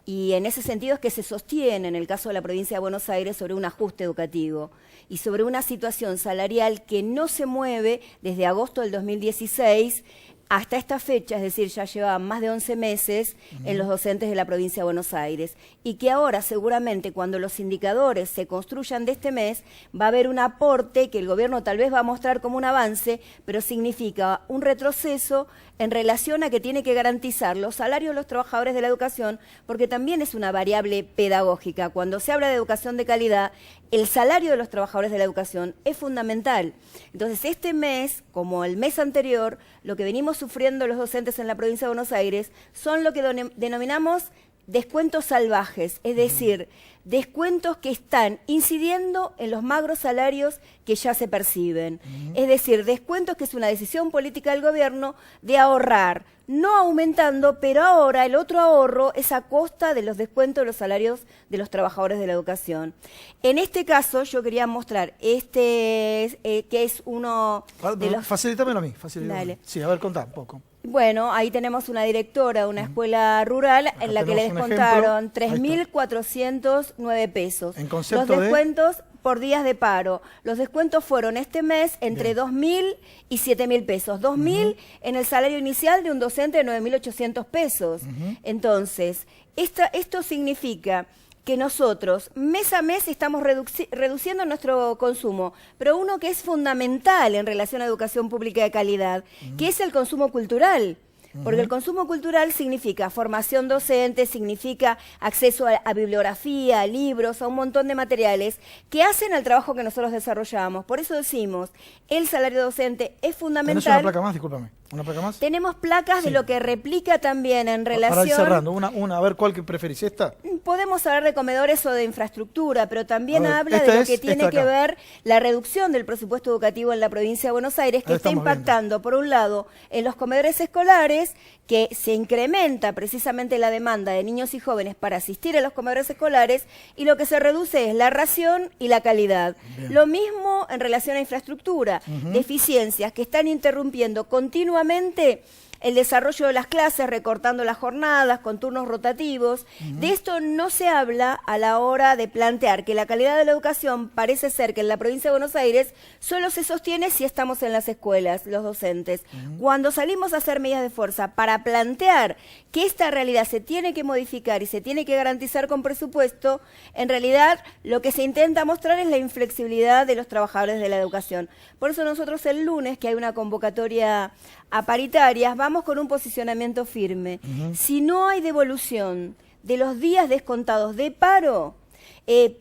[SPEAKER 9] Y en ese sentido es que se sostiene, en el caso de la provincia de Buenos Aires, sobre un ajuste educativo y sobre una situación salarial que no se mueve desde agosto del 2016 hasta esta fecha, es decir, ya lleva más de 11 meses en los docentes de la provincia de Buenos Aires, y que ahora seguramente cuando los indicadores se construyan de este mes va a haber un aporte que el gobierno tal vez va a mostrar como un avance, pero significa un retroceso en relación a que tiene que garantizar los salarios de los trabajadores de la educación, porque también es una variable pedagógica. Cuando se habla de educación de calidad, el salario de los trabajadores de la educación es fundamental. Entonces, este mes, como el mes anterior, lo que venimos sufriendo los docentes en la provincia de Buenos Aires son lo que denominamos descuentos salvajes, es decir, descuentos que están incidiendo en los magros salarios que ya se perciben. Es decir, descuentos que es una decisión política del gobierno de ahorrar, no aumentando, pero ahora el otro ahorro es a costa de los descuentos de los salarios de los trabajadores de la educación. En este caso, yo quería mostrar que es uno de los...
[SPEAKER 3] Facilítamelo a mí, facilítamelo.
[SPEAKER 9] Dale.
[SPEAKER 3] Sí, a ver, contá un poco.
[SPEAKER 9] Bueno, ahí tenemos una directora de una escuela rural en la que le descontaron 3.409 pesos.
[SPEAKER 3] En concepto
[SPEAKER 9] los descuentos por días de paro. Los descuentos fueron este mes entre 2.000 y 7.000 pesos. 2.000 en el salario inicial de un docente de 9.800 pesos. Entonces, esto significa que nosotros mes a mes estamos reduciendo nuestro consumo, pero uno que es fundamental en relación a educación pública de calidad, que es el consumo cultural. Porque el consumo cultural significa formación docente, significa acceso a bibliografía, a libros, a un montón de materiales que hacen al trabajo que nosotros desarrollamos. Por eso decimos, el salario docente es fundamental.
[SPEAKER 3] ¿Tenés una placa más? Discúlpame. ¿Una placa más?
[SPEAKER 9] Tenemos placas de lo que replica también en relación...
[SPEAKER 3] Para ir cerrando, una, a ver cuál que preferís, ¿esta?
[SPEAKER 9] Podemos hablar de comedores o de infraestructura, pero también habla de lo que tiene que ver la reducción del presupuesto educativo en la provincia de Buenos Aires, que está impactando, por un lado, en los comedores escolares, que se incrementa precisamente la demanda de niños y jóvenes para asistir a los comedores escolares, y lo que se reduce es la ración y la calidad. Bien. Lo mismo en relación a infraestructura, deficiencias que están interrumpiendo continuamente el desarrollo de las clases, recortando las jornadas con turnos rotativos. De esto no se habla a la hora de plantear que la calidad de la educación parece ser que en la provincia de Buenos Aires solo se sostiene si estamos en las escuelas, los docentes. Cuando salimos a hacer medidas de fuerza para plantear que esta realidad se tiene que modificar y se tiene que garantizar con presupuesto, en realidad lo que se intenta mostrar es la inflexibilidad de los trabajadores de la educación. Por eso nosotros el lunes, que hay una convocatoria a paritarias, vamos con un posicionamiento firme. Si no hay devolución de los días descontados de paro,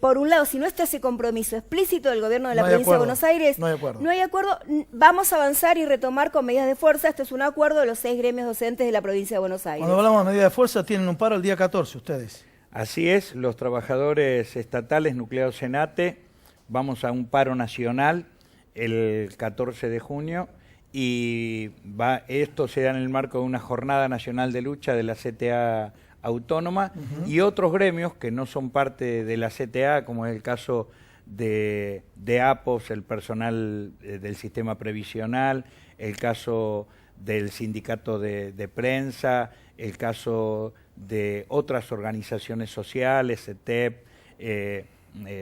[SPEAKER 9] por un lado, si no está ese compromiso explícito del gobierno de la provincia de Buenos Aires, no hay acuerdo, vamos a avanzar y retomar con medidas de fuerza. Esto es un acuerdo de los 6 gremios docentes de la provincia de Buenos Aires.
[SPEAKER 3] Cuando hablamos de medidas de fuerza, tienen un paro el día 14 ustedes.
[SPEAKER 8] Así es, los trabajadores estatales nucleados en ATE, vamos a un paro nacional el 14 de junio. Y esto se da en el marco de una jornada nacional de lucha de la CTA autónoma y otros gremios que no son parte de la CTA, como es el caso de APOS, el personal del sistema previsional, el caso del sindicato de prensa, el caso de otras organizaciones sociales, CETEP,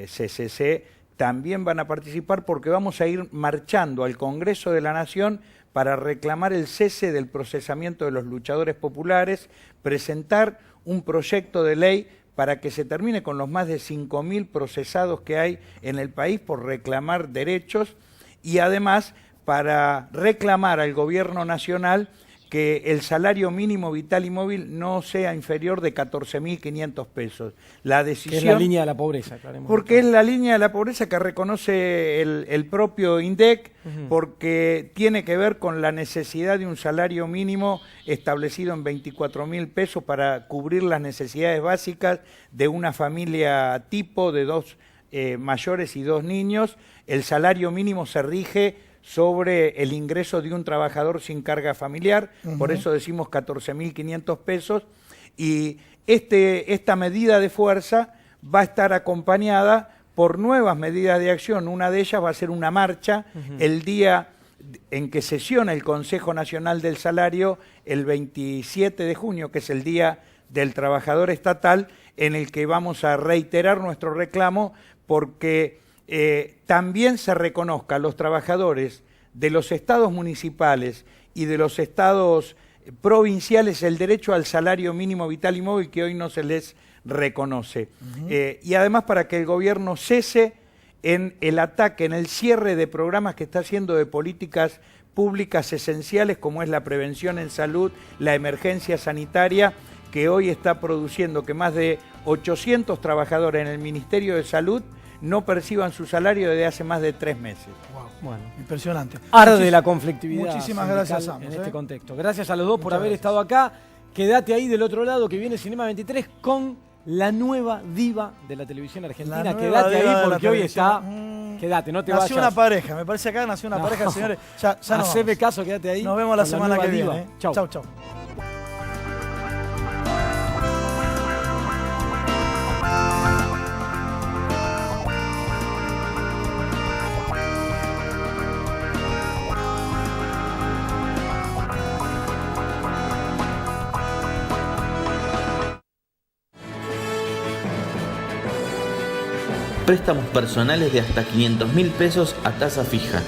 [SPEAKER 8] CCC, también van a participar porque vamos a ir marchando al Congreso de la Nación para reclamar el cese del procesamiento de los luchadores populares, presentar un proyecto de ley para que se termine con los más de 5.000 procesados que hay en el país por reclamar derechos y además para reclamar al gobierno nacional que el salario mínimo vital y móvil no sea inferior de 14.500 pesos. La decisión,
[SPEAKER 2] que es la línea de la pobreza, claramente.
[SPEAKER 8] Porque es la línea de la pobreza que reconoce el propio INDEC, porque tiene que ver con la necesidad de un salario mínimo establecido en 24.000 pesos para cubrir las necesidades básicas de una familia tipo de 2 mayores y 2 niños. El salario mínimo se rige sobre el ingreso de un trabajador sin carga familiar, por eso decimos 14.500 pesos, y esta medida de fuerza va a estar acompañada por nuevas medidas de acción. Una de ellas va a ser una marcha el día en que sesiona el Consejo Nacional del Salario, el 27 de junio, que es el Día del Trabajador Estatal, en el que vamos a reiterar nuestro reclamo porque también se reconozca a los trabajadores de los estados municipales y de los estados provinciales el derecho al salario mínimo vital y móvil que hoy no se les reconoce. Y además para que el gobierno cese en el ataque, en el cierre de programas que está haciendo de políticas públicas esenciales como es la prevención en salud, la emergencia sanitaria, que hoy está produciendo que más de 800 trabajadores en el Ministerio de Salud no perciban su salario desde hace más de 3 meses.
[SPEAKER 3] Wow. Bueno, impresionante.
[SPEAKER 2] Arde la conflictividad.
[SPEAKER 3] Muchísimas gracias, Amos,
[SPEAKER 2] en este contexto. Gracias a los dos por haber estado acá. Quédate ahí del otro lado que viene Cinema 23 con la nueva diva de la televisión argentina. Quédate ahí porque hoy está... Quédate, no te vayas.
[SPEAKER 3] Nació una pareja, me parece acá nació una pareja, señores. Ya
[SPEAKER 2] haceme caso, quédate ahí.
[SPEAKER 3] Nos vemos la semana que viene.
[SPEAKER 2] Chau.
[SPEAKER 3] Chau, chau.
[SPEAKER 1] Préstamos personales de hasta 500.000 pesos a tasa fija.